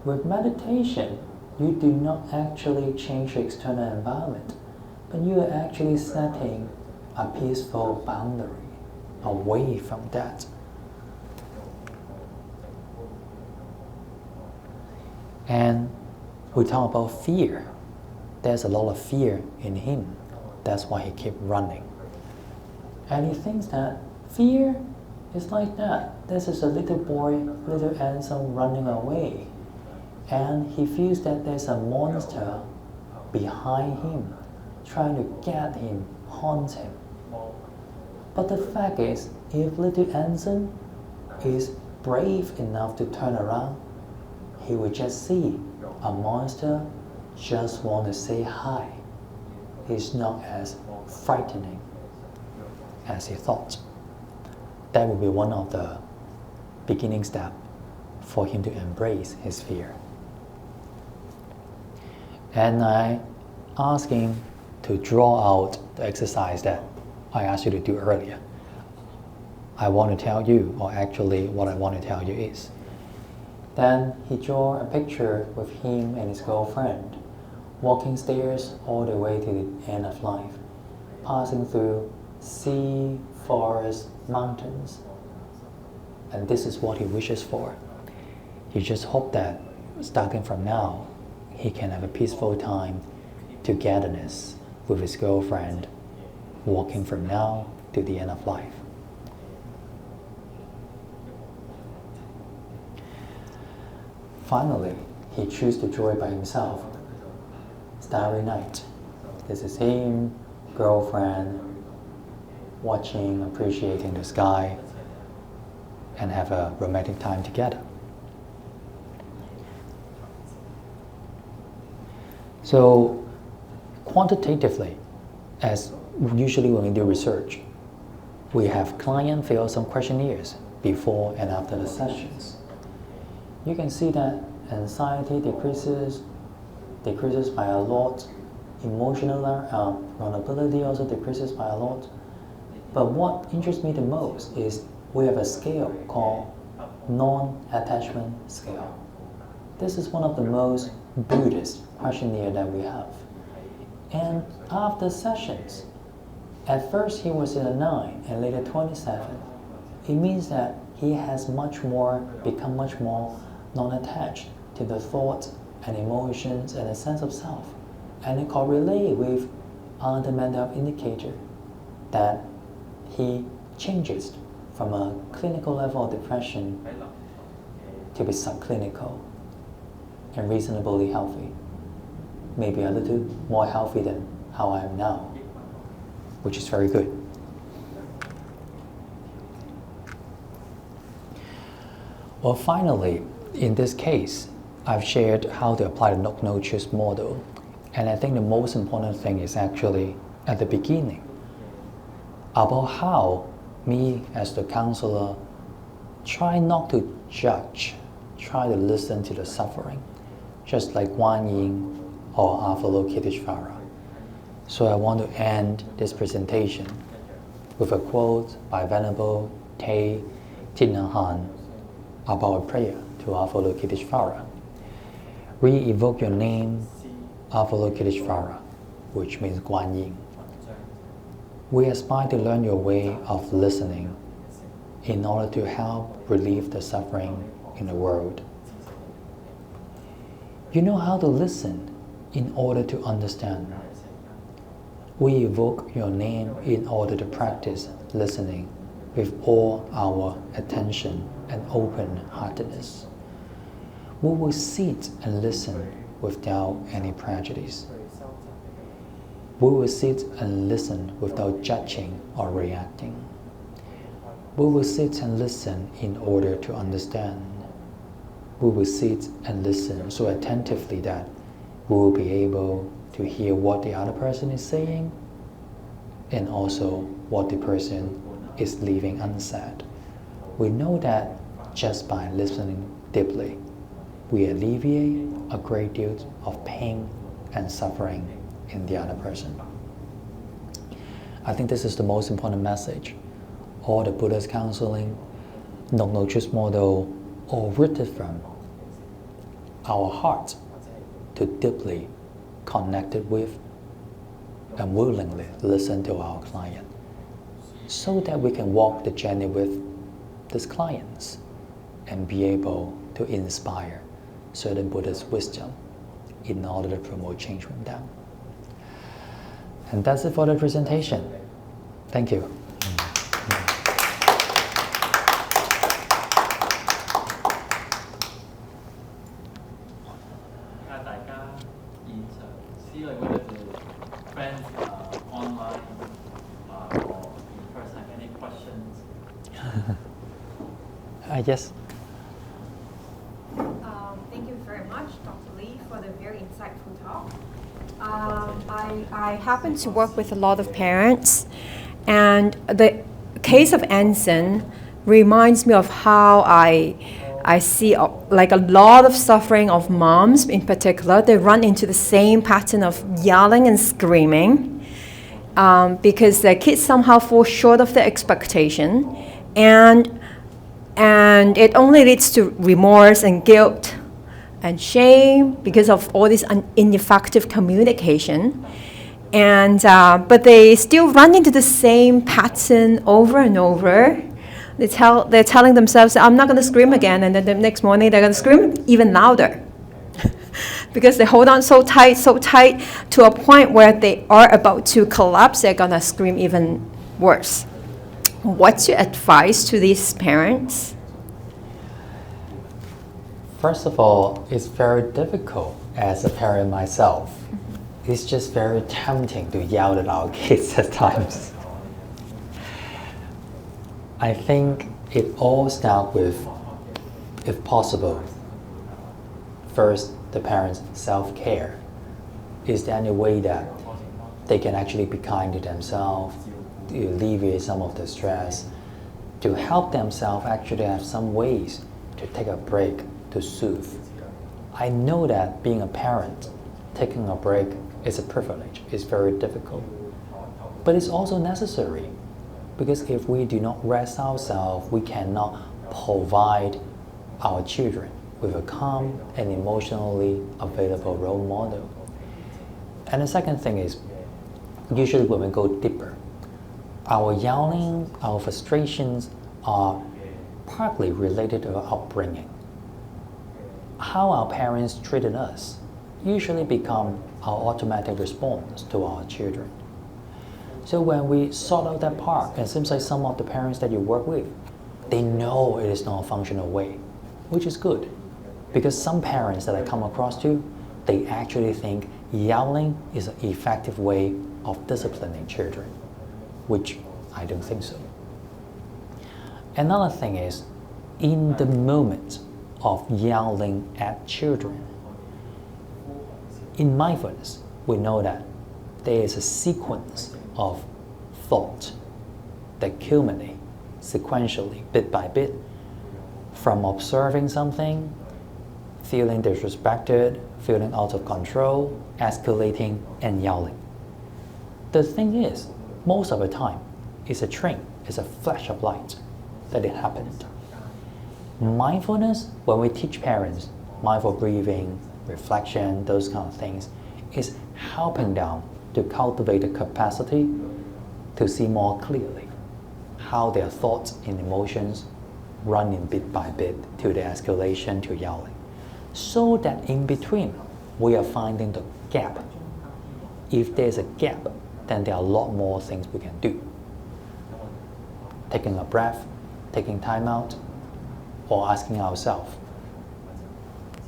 with meditation, you do not actually change the external environment, but you are actually setting a peaceful boundary away from that. And we talk about fear. There's a lot of fear in him. That's why he keeps running. And he thinks that fear is like that. This is a little boy, little Anson running away. And he feels that there's a monster behind him, trying to get him, haunt him. But the fact is, if little Anson is brave enough to turn around, he will just see a monster just want to say hi. It's not as frightening as he thought. That would be one of the beginning steps for him to embrace his fear. And I asked him to draw out the exercise that I asked you to do earlier. I want to tell you, or actually what I want to tell you is, then he drew a picture with him and his girlfriend walking stairs all the way to the end of life, passing through sea, forest, mountains. And this is what he wishes for. He just hopes that starting from now, he can have a peaceful time, togetherness with his girlfriend, walking from now to the end of life. Finally, he chose to draw it by himself. Starry night. This is him, girlfriend, watching, appreciating the sky, and have a romantic time together. So, quantitatively, as usually when we do research, we have clients fill out some questionnaires before and after the sessions. You can see that anxiety decreases by a lot, emotional vulnerability also decreases by a lot. But what interests me the most is we have a scale called non-attachment scale. This is one of the most Buddhist questionnaire that we have. And after sessions, at first he was in a 9 and later 27. It means that he has become much more non-attached to the thoughts and emotions and a sense of self. And it correlates with other mental health indicator that he changes from a clinical level of depression to be subclinical and reasonably healthy. Maybe a little more healthy than how I am now, which is very good. Well, finally, in this case, I've shared how to apply the knock-no-choose model. And I think the most important thing is actually at the beginning, about how me as the counselor try not to judge, try to listen to the suffering, just like Guan Yin or Avalokiteshvara. So I want to end this presentation with a quote by Venerable Te Tinahan about a prayer to Avalokiteshvara. Re-evoke your name, Avalokiteshvara, which means Guan Yin. We aspire to learn your way of listening in order to help relieve the suffering in the world. You know how to listen in order to understand. We evoke your name in order to practice listening with all our attention and open-heartedness. We will sit and listen without any prejudice. We will sit and listen without judging or reacting. We will sit and listen in order to understand. We will sit and listen so attentively that we will be able to hear what the other person is saying and also what the person is leaving unsaid. We know that just by listening deeply, we alleviate a great deal of pain and suffering in the other person. I think this is the most important message. All the Buddha's counseling, no truth model, all rooted from our heart to deeply connected with and willingly listen to our client, so that we can walk the journey with these clients and be able to inspire certain Buddhist wisdom in order to promote change from them. And that's it for the presentation. Thank you. 大家現場思慮嗰度 friends online or in person any questions? Yes. Thank you very much, Dr. Lee, for the very insightful talk. I happen to work with a lot of parents, and the case of Anson reminds me of how I see like a lot of suffering of moms in particular. They run into the same pattern of yelling and screaming because their kids somehow fall short of their expectation, and it only leads to remorse and guilt and shame because of all this ineffective communication. And but they still run into the same pattern over and over. They're telling themselves, I'm not going to scream again, and then the next morning they're going to scream even louder because they hold on so tight to a point where they are about to collapse. They're going to scream even worse. What's your advice to these parents? First of all, it's very difficult as a parent myself. It's just very tempting to yell at our kids at times. I think it all starts with, if possible, first the parents' self-care. Is there any way that they can actually be kind to themselves, to alleviate some of the stress, to help themselves actually have some ways to take a break, to soothe? I know that being a parent, taking a break is a privilege. It's very difficult. But it's also necessary, because if we do not rest ourselves, we cannot provide our children with a calm and emotionally available role model. And the second thing is, usually when we go deeper, our yelling, our frustrations are partly related to our upbringing. How our parents treated us usually become our automatic response to our children. So when we sort out that part, it seems like some of the parents that you work with, they know it is not a functional way, which is good. Because some parents that I come across to, they actually think yelling is an effective way of disciplining children, which I don't think so. Another thing is, in the moment of yelling at children, in mindfulness, we know that there is a sequence of thought that culminate sequentially, bit by bit, from observing something, feeling disrespected, feeling out of control, escalating, and yelling. The thing is, most of the time, it's a train, it's a flash of light that it happened. Mindfulness, when we teach parents, mindful breathing, reflection, those kind of things, is helping them to cultivate the capacity to see more clearly how their thoughts and emotions run in bit by bit to the escalation to yelling, so that in between we are finding the gap. If there's a gap, then there are a lot more things we can do. Taking a breath, taking time out, or asking ourselves,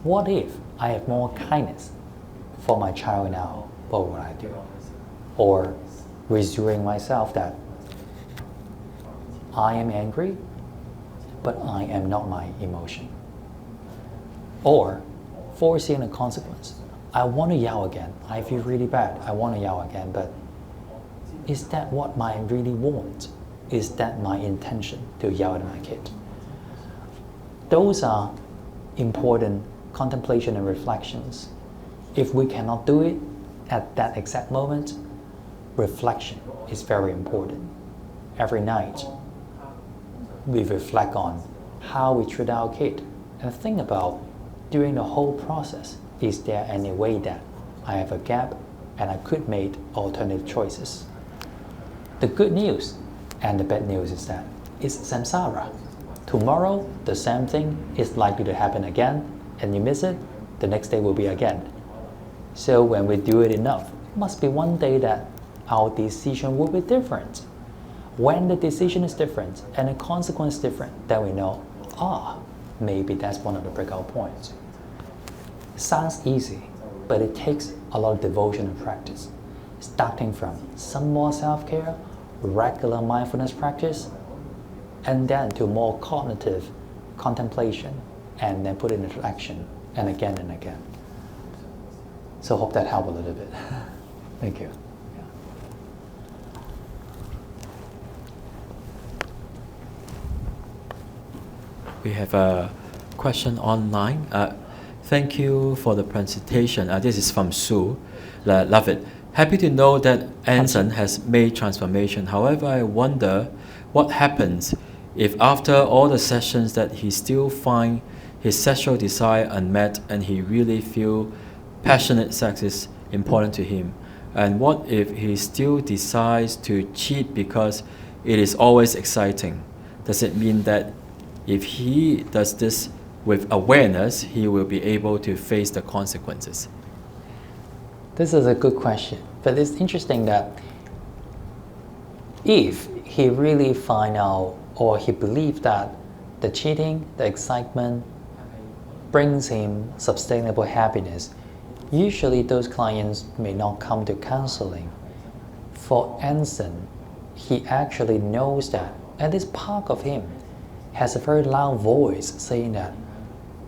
what if I have more kindness for my child now? What would I do? Or reassuring myself that I am angry, but I am not my emotion. Or foreseeing a consequence. I want to yell again. I feel really bad. I want to yell again, but is that what I really want? Is that my intention to yell at my kid? Those are important contemplation and reflections. If we cannot do it, at that exact moment, reflection is very important. Every night, we reflect on how we treat our kid and think about during the whole process, is there any way that I have a gap and I could make alternative choices? The good news and the bad news is that it's samsara. Tomorrow, the same thing is likely to happen again, and you miss it, the next day will be again. So when we do it enough, it must be one day that our decision will be different. When the decision is different and the consequence is different, then we know, maybe that's one of the breakout points. Sounds easy, but it takes a lot of devotion and practice. Starting from some more self-care, regular mindfulness practice, and then to more cognitive contemplation, and then put it into action, and again and again. So hope that helped a little bit. Thank you. We have a question online. Thank you for the presentation. This is from Sue. Love it. Happy to know that Anson has made transformation. However, I wonder what happens if after all the sessions that he still find his sexual desire unmet and he really feel passionate sex is important to him. And what if he still decides to cheat because it is always exciting? Does it mean that if he does this with awareness, he will be able to face the consequences? This is a good question, but it's interesting that if he really find out or he believes that the cheating, the excitement brings him sustainable happiness, usually those clients may not come to counseling. For Anson, he actually knows that, and this part of him has a very loud voice saying that,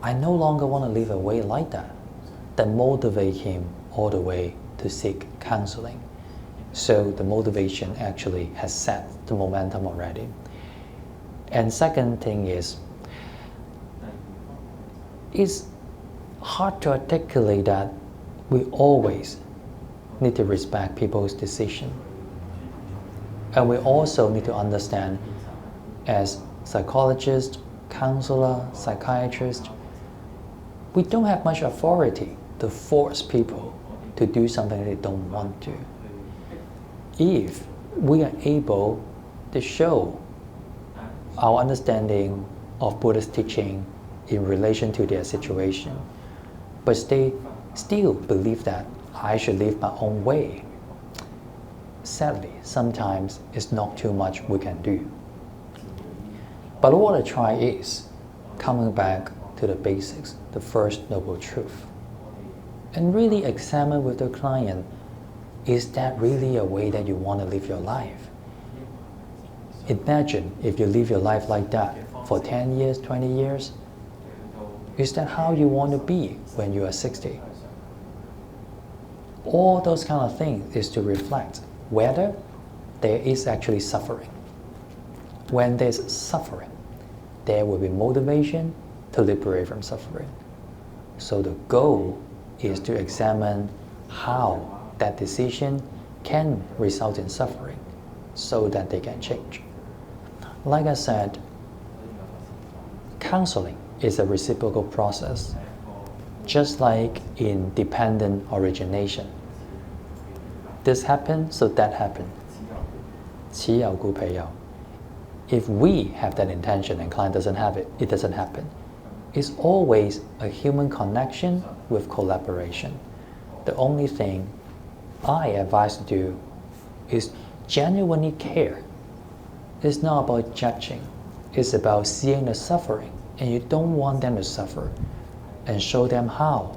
I no longer want to live a way like that motivate him all the way to seek counseling. So the motivation actually has set the momentum already. And second thing is, it's hard to articulate that we always need to respect people's decision. And we also need to understand, as psychologists, counselor, psychiatrist, we don't have much authority to force people to do something they don't want to. If we are able to show our understanding of Buddhist teaching in relation to their situation, but they still believe that I should live my own way, sadly, sometimes it's not too much we can do. But what I try is coming back to the basics, the first noble truth, and really examine with the client, is that really a way that you want to live your life? Imagine if you live your life like that for 10 years, 20 years, is that how you want to be when you are 60? All those kind of things is to reflect whether there is actually suffering. When there's suffering, there will be motivation to liberate from suffering. So the goal is to examine how that decision can result in suffering so that they can change. Like I said, counseling is a reciprocal process, just like in dependent origination. This happened, so that happened. 此有故彼有. If we have that intention and client doesn't have it, it doesn't happen. It's always a human connection with collaboration. The only thing I advise to do is genuinely care. It's not about judging. It's about seeing the suffering, and you don't want them to suffer, and show them how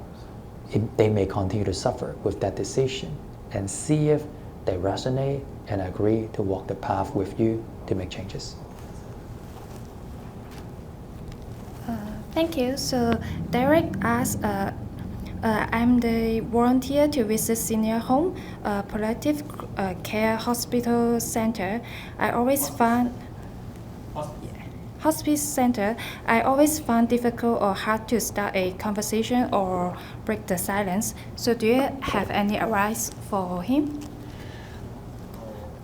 they may continue to suffer with that decision, and see if they resonate and agree to walk the path with you to make changes. Thank you. So Derek asked, I'm the volunteer to visit senior home, palliative care hospital center. I always find hospice center, I always found difficult or hard to start a conversation or break the silence. So do you have any advice for him?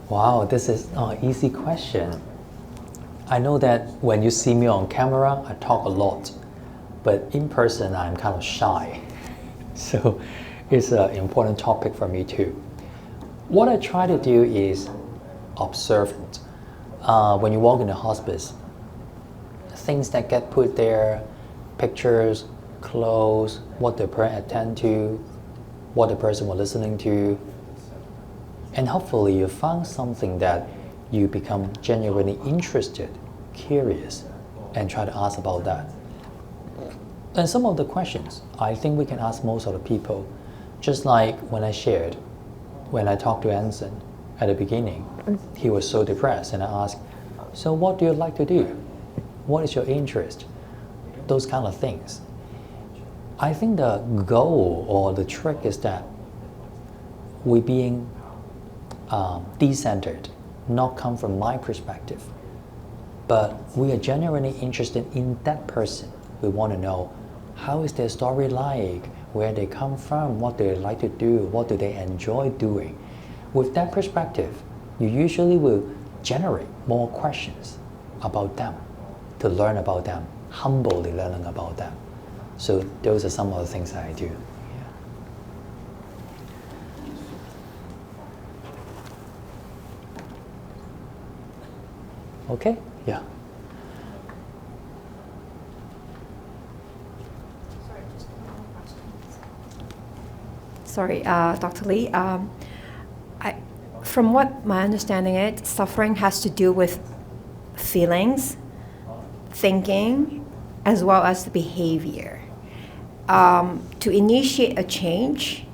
Wow, this is an easy question. I know that when you see me on camera, I talk a lot, but in person, I'm kind of shy. So it's an important topic for me too. What I try to do is observant. When you walk in the hospice, things that get put there, pictures, clothes, what the person attend to, what the person was listening to, and hopefully you found something that you become genuinely interested, curious, and try to ask about that. And some of the questions, I think we can ask most of the people, just like when I shared, when I talked to Anson at the beginning, he was so depressed, and I asked, so what do you like to do? What is your interest? Those kind of things. I think the goal or the trick is that we're being decentered, not come from my perspective, but we are genuinely interested in that person. We want to know how is their story like, where they come from, what they like to do, what do they enjoy doing. With that perspective, you usually will generate more questions about them, to learn about them, humbly learning about them. So those are some of the things that I do. Okay? Yeah. Sorry, Dr. Lee. From what my understanding is, suffering has to do with feelings, thinking, as well as the behavior. To initiate a change,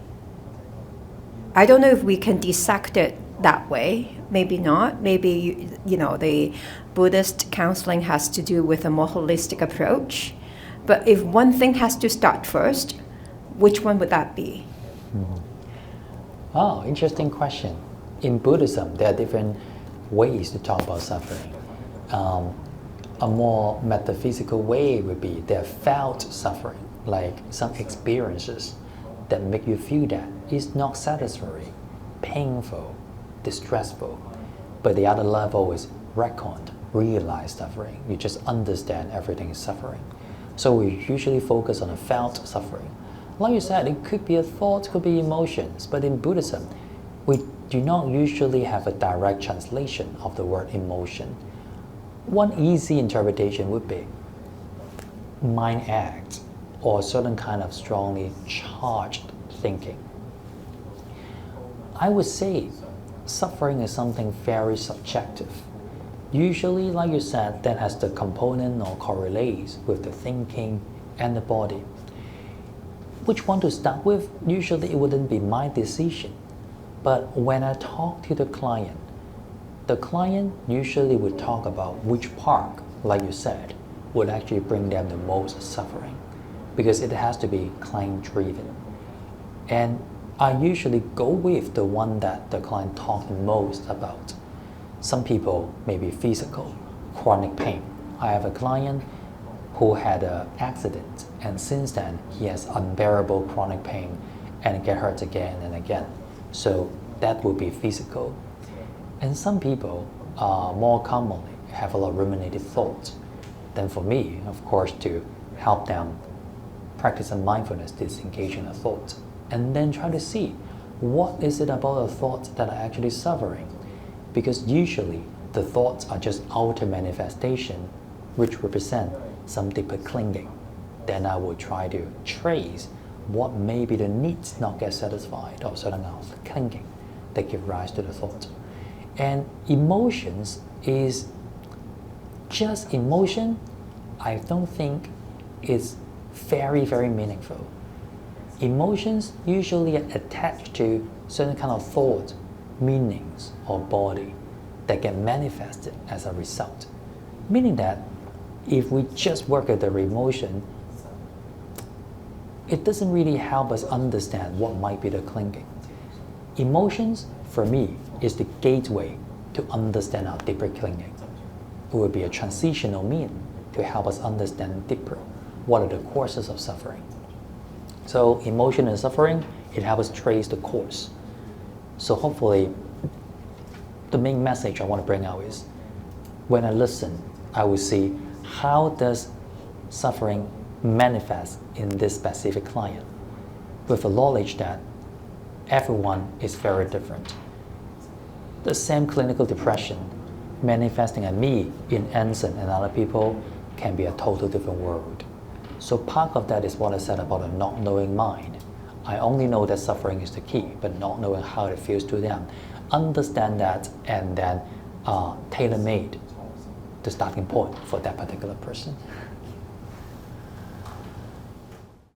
I don't know if we can dissect it that way. Maybe not. Maybe the Buddhist counseling has to do with a more holistic approach. But if one thing has to start first, which one would that be? Mm-hmm. Oh, interesting question. In Buddhism, there are different ways to talk about suffering. A more metaphysical way would be there felt suffering, like some experiences that make you feel that it's not satisfactory, painful, distressful. But the other level is reckoned, realized suffering. You just understand everything is suffering. So we usually focus on a felt suffering. Like you said, it could be a thought, could be emotions, but in Buddhism, we do not usually have a direct translation of the word emotion. One easy interpretation would be mind act or certain kind of strongly charged thinking. I would say suffering is something very subjective. Usually, like you said, that has the component or correlates with the thinking and the body. Which one to start with? Usually it wouldn't be my decision. But when I talk to the client usually would talk about which part, like you said, would actually bring them the most suffering, because it has to be client-driven. And I usually go with the one that the client talks most about. Some people may be physical, chronic pain. I have a client who had an accident, and since then he has unbearable chronic pain and get hurt again and again. So that will be physical. And some people more commonly have a lot of ruminated thoughts. Then for me, of course, to help them practice a mindfulness, disengaging a thought, and then try to see what is it about the thoughts that are actually suffering. Because usually the thoughts are just outer manifestation which represent some deeper clinging. Then I will try to trace what may be the needs not get satisfied or certain else clinging that give rise to the thought. And emotions is just emotion. I don't think it's very, very meaningful. Emotions usually are attached to certain kind of thought, meanings, or body that get manifested as a result. Meaning that if we just work at the emotion, it doesn't really help us understand what might be the clinging. Emotions, for me, is the gateway to understand our deeper clinging. it would be a transitional mean to help us understand deeper what are the causes of suffering. So emotion and suffering, it helps us trace the cause. So hopefully, the main message I want to bring out is, when I listen, I will see how does suffering manifest in this specific client, with the knowledge that everyone is very different. The same clinical depression manifesting at me in Anson and other people can be a total different world. So part of that is what I said about a not knowing mind. I only know that suffering is the key, but not knowing how it feels to them. Understand that and then tailor-made the starting point for that particular person.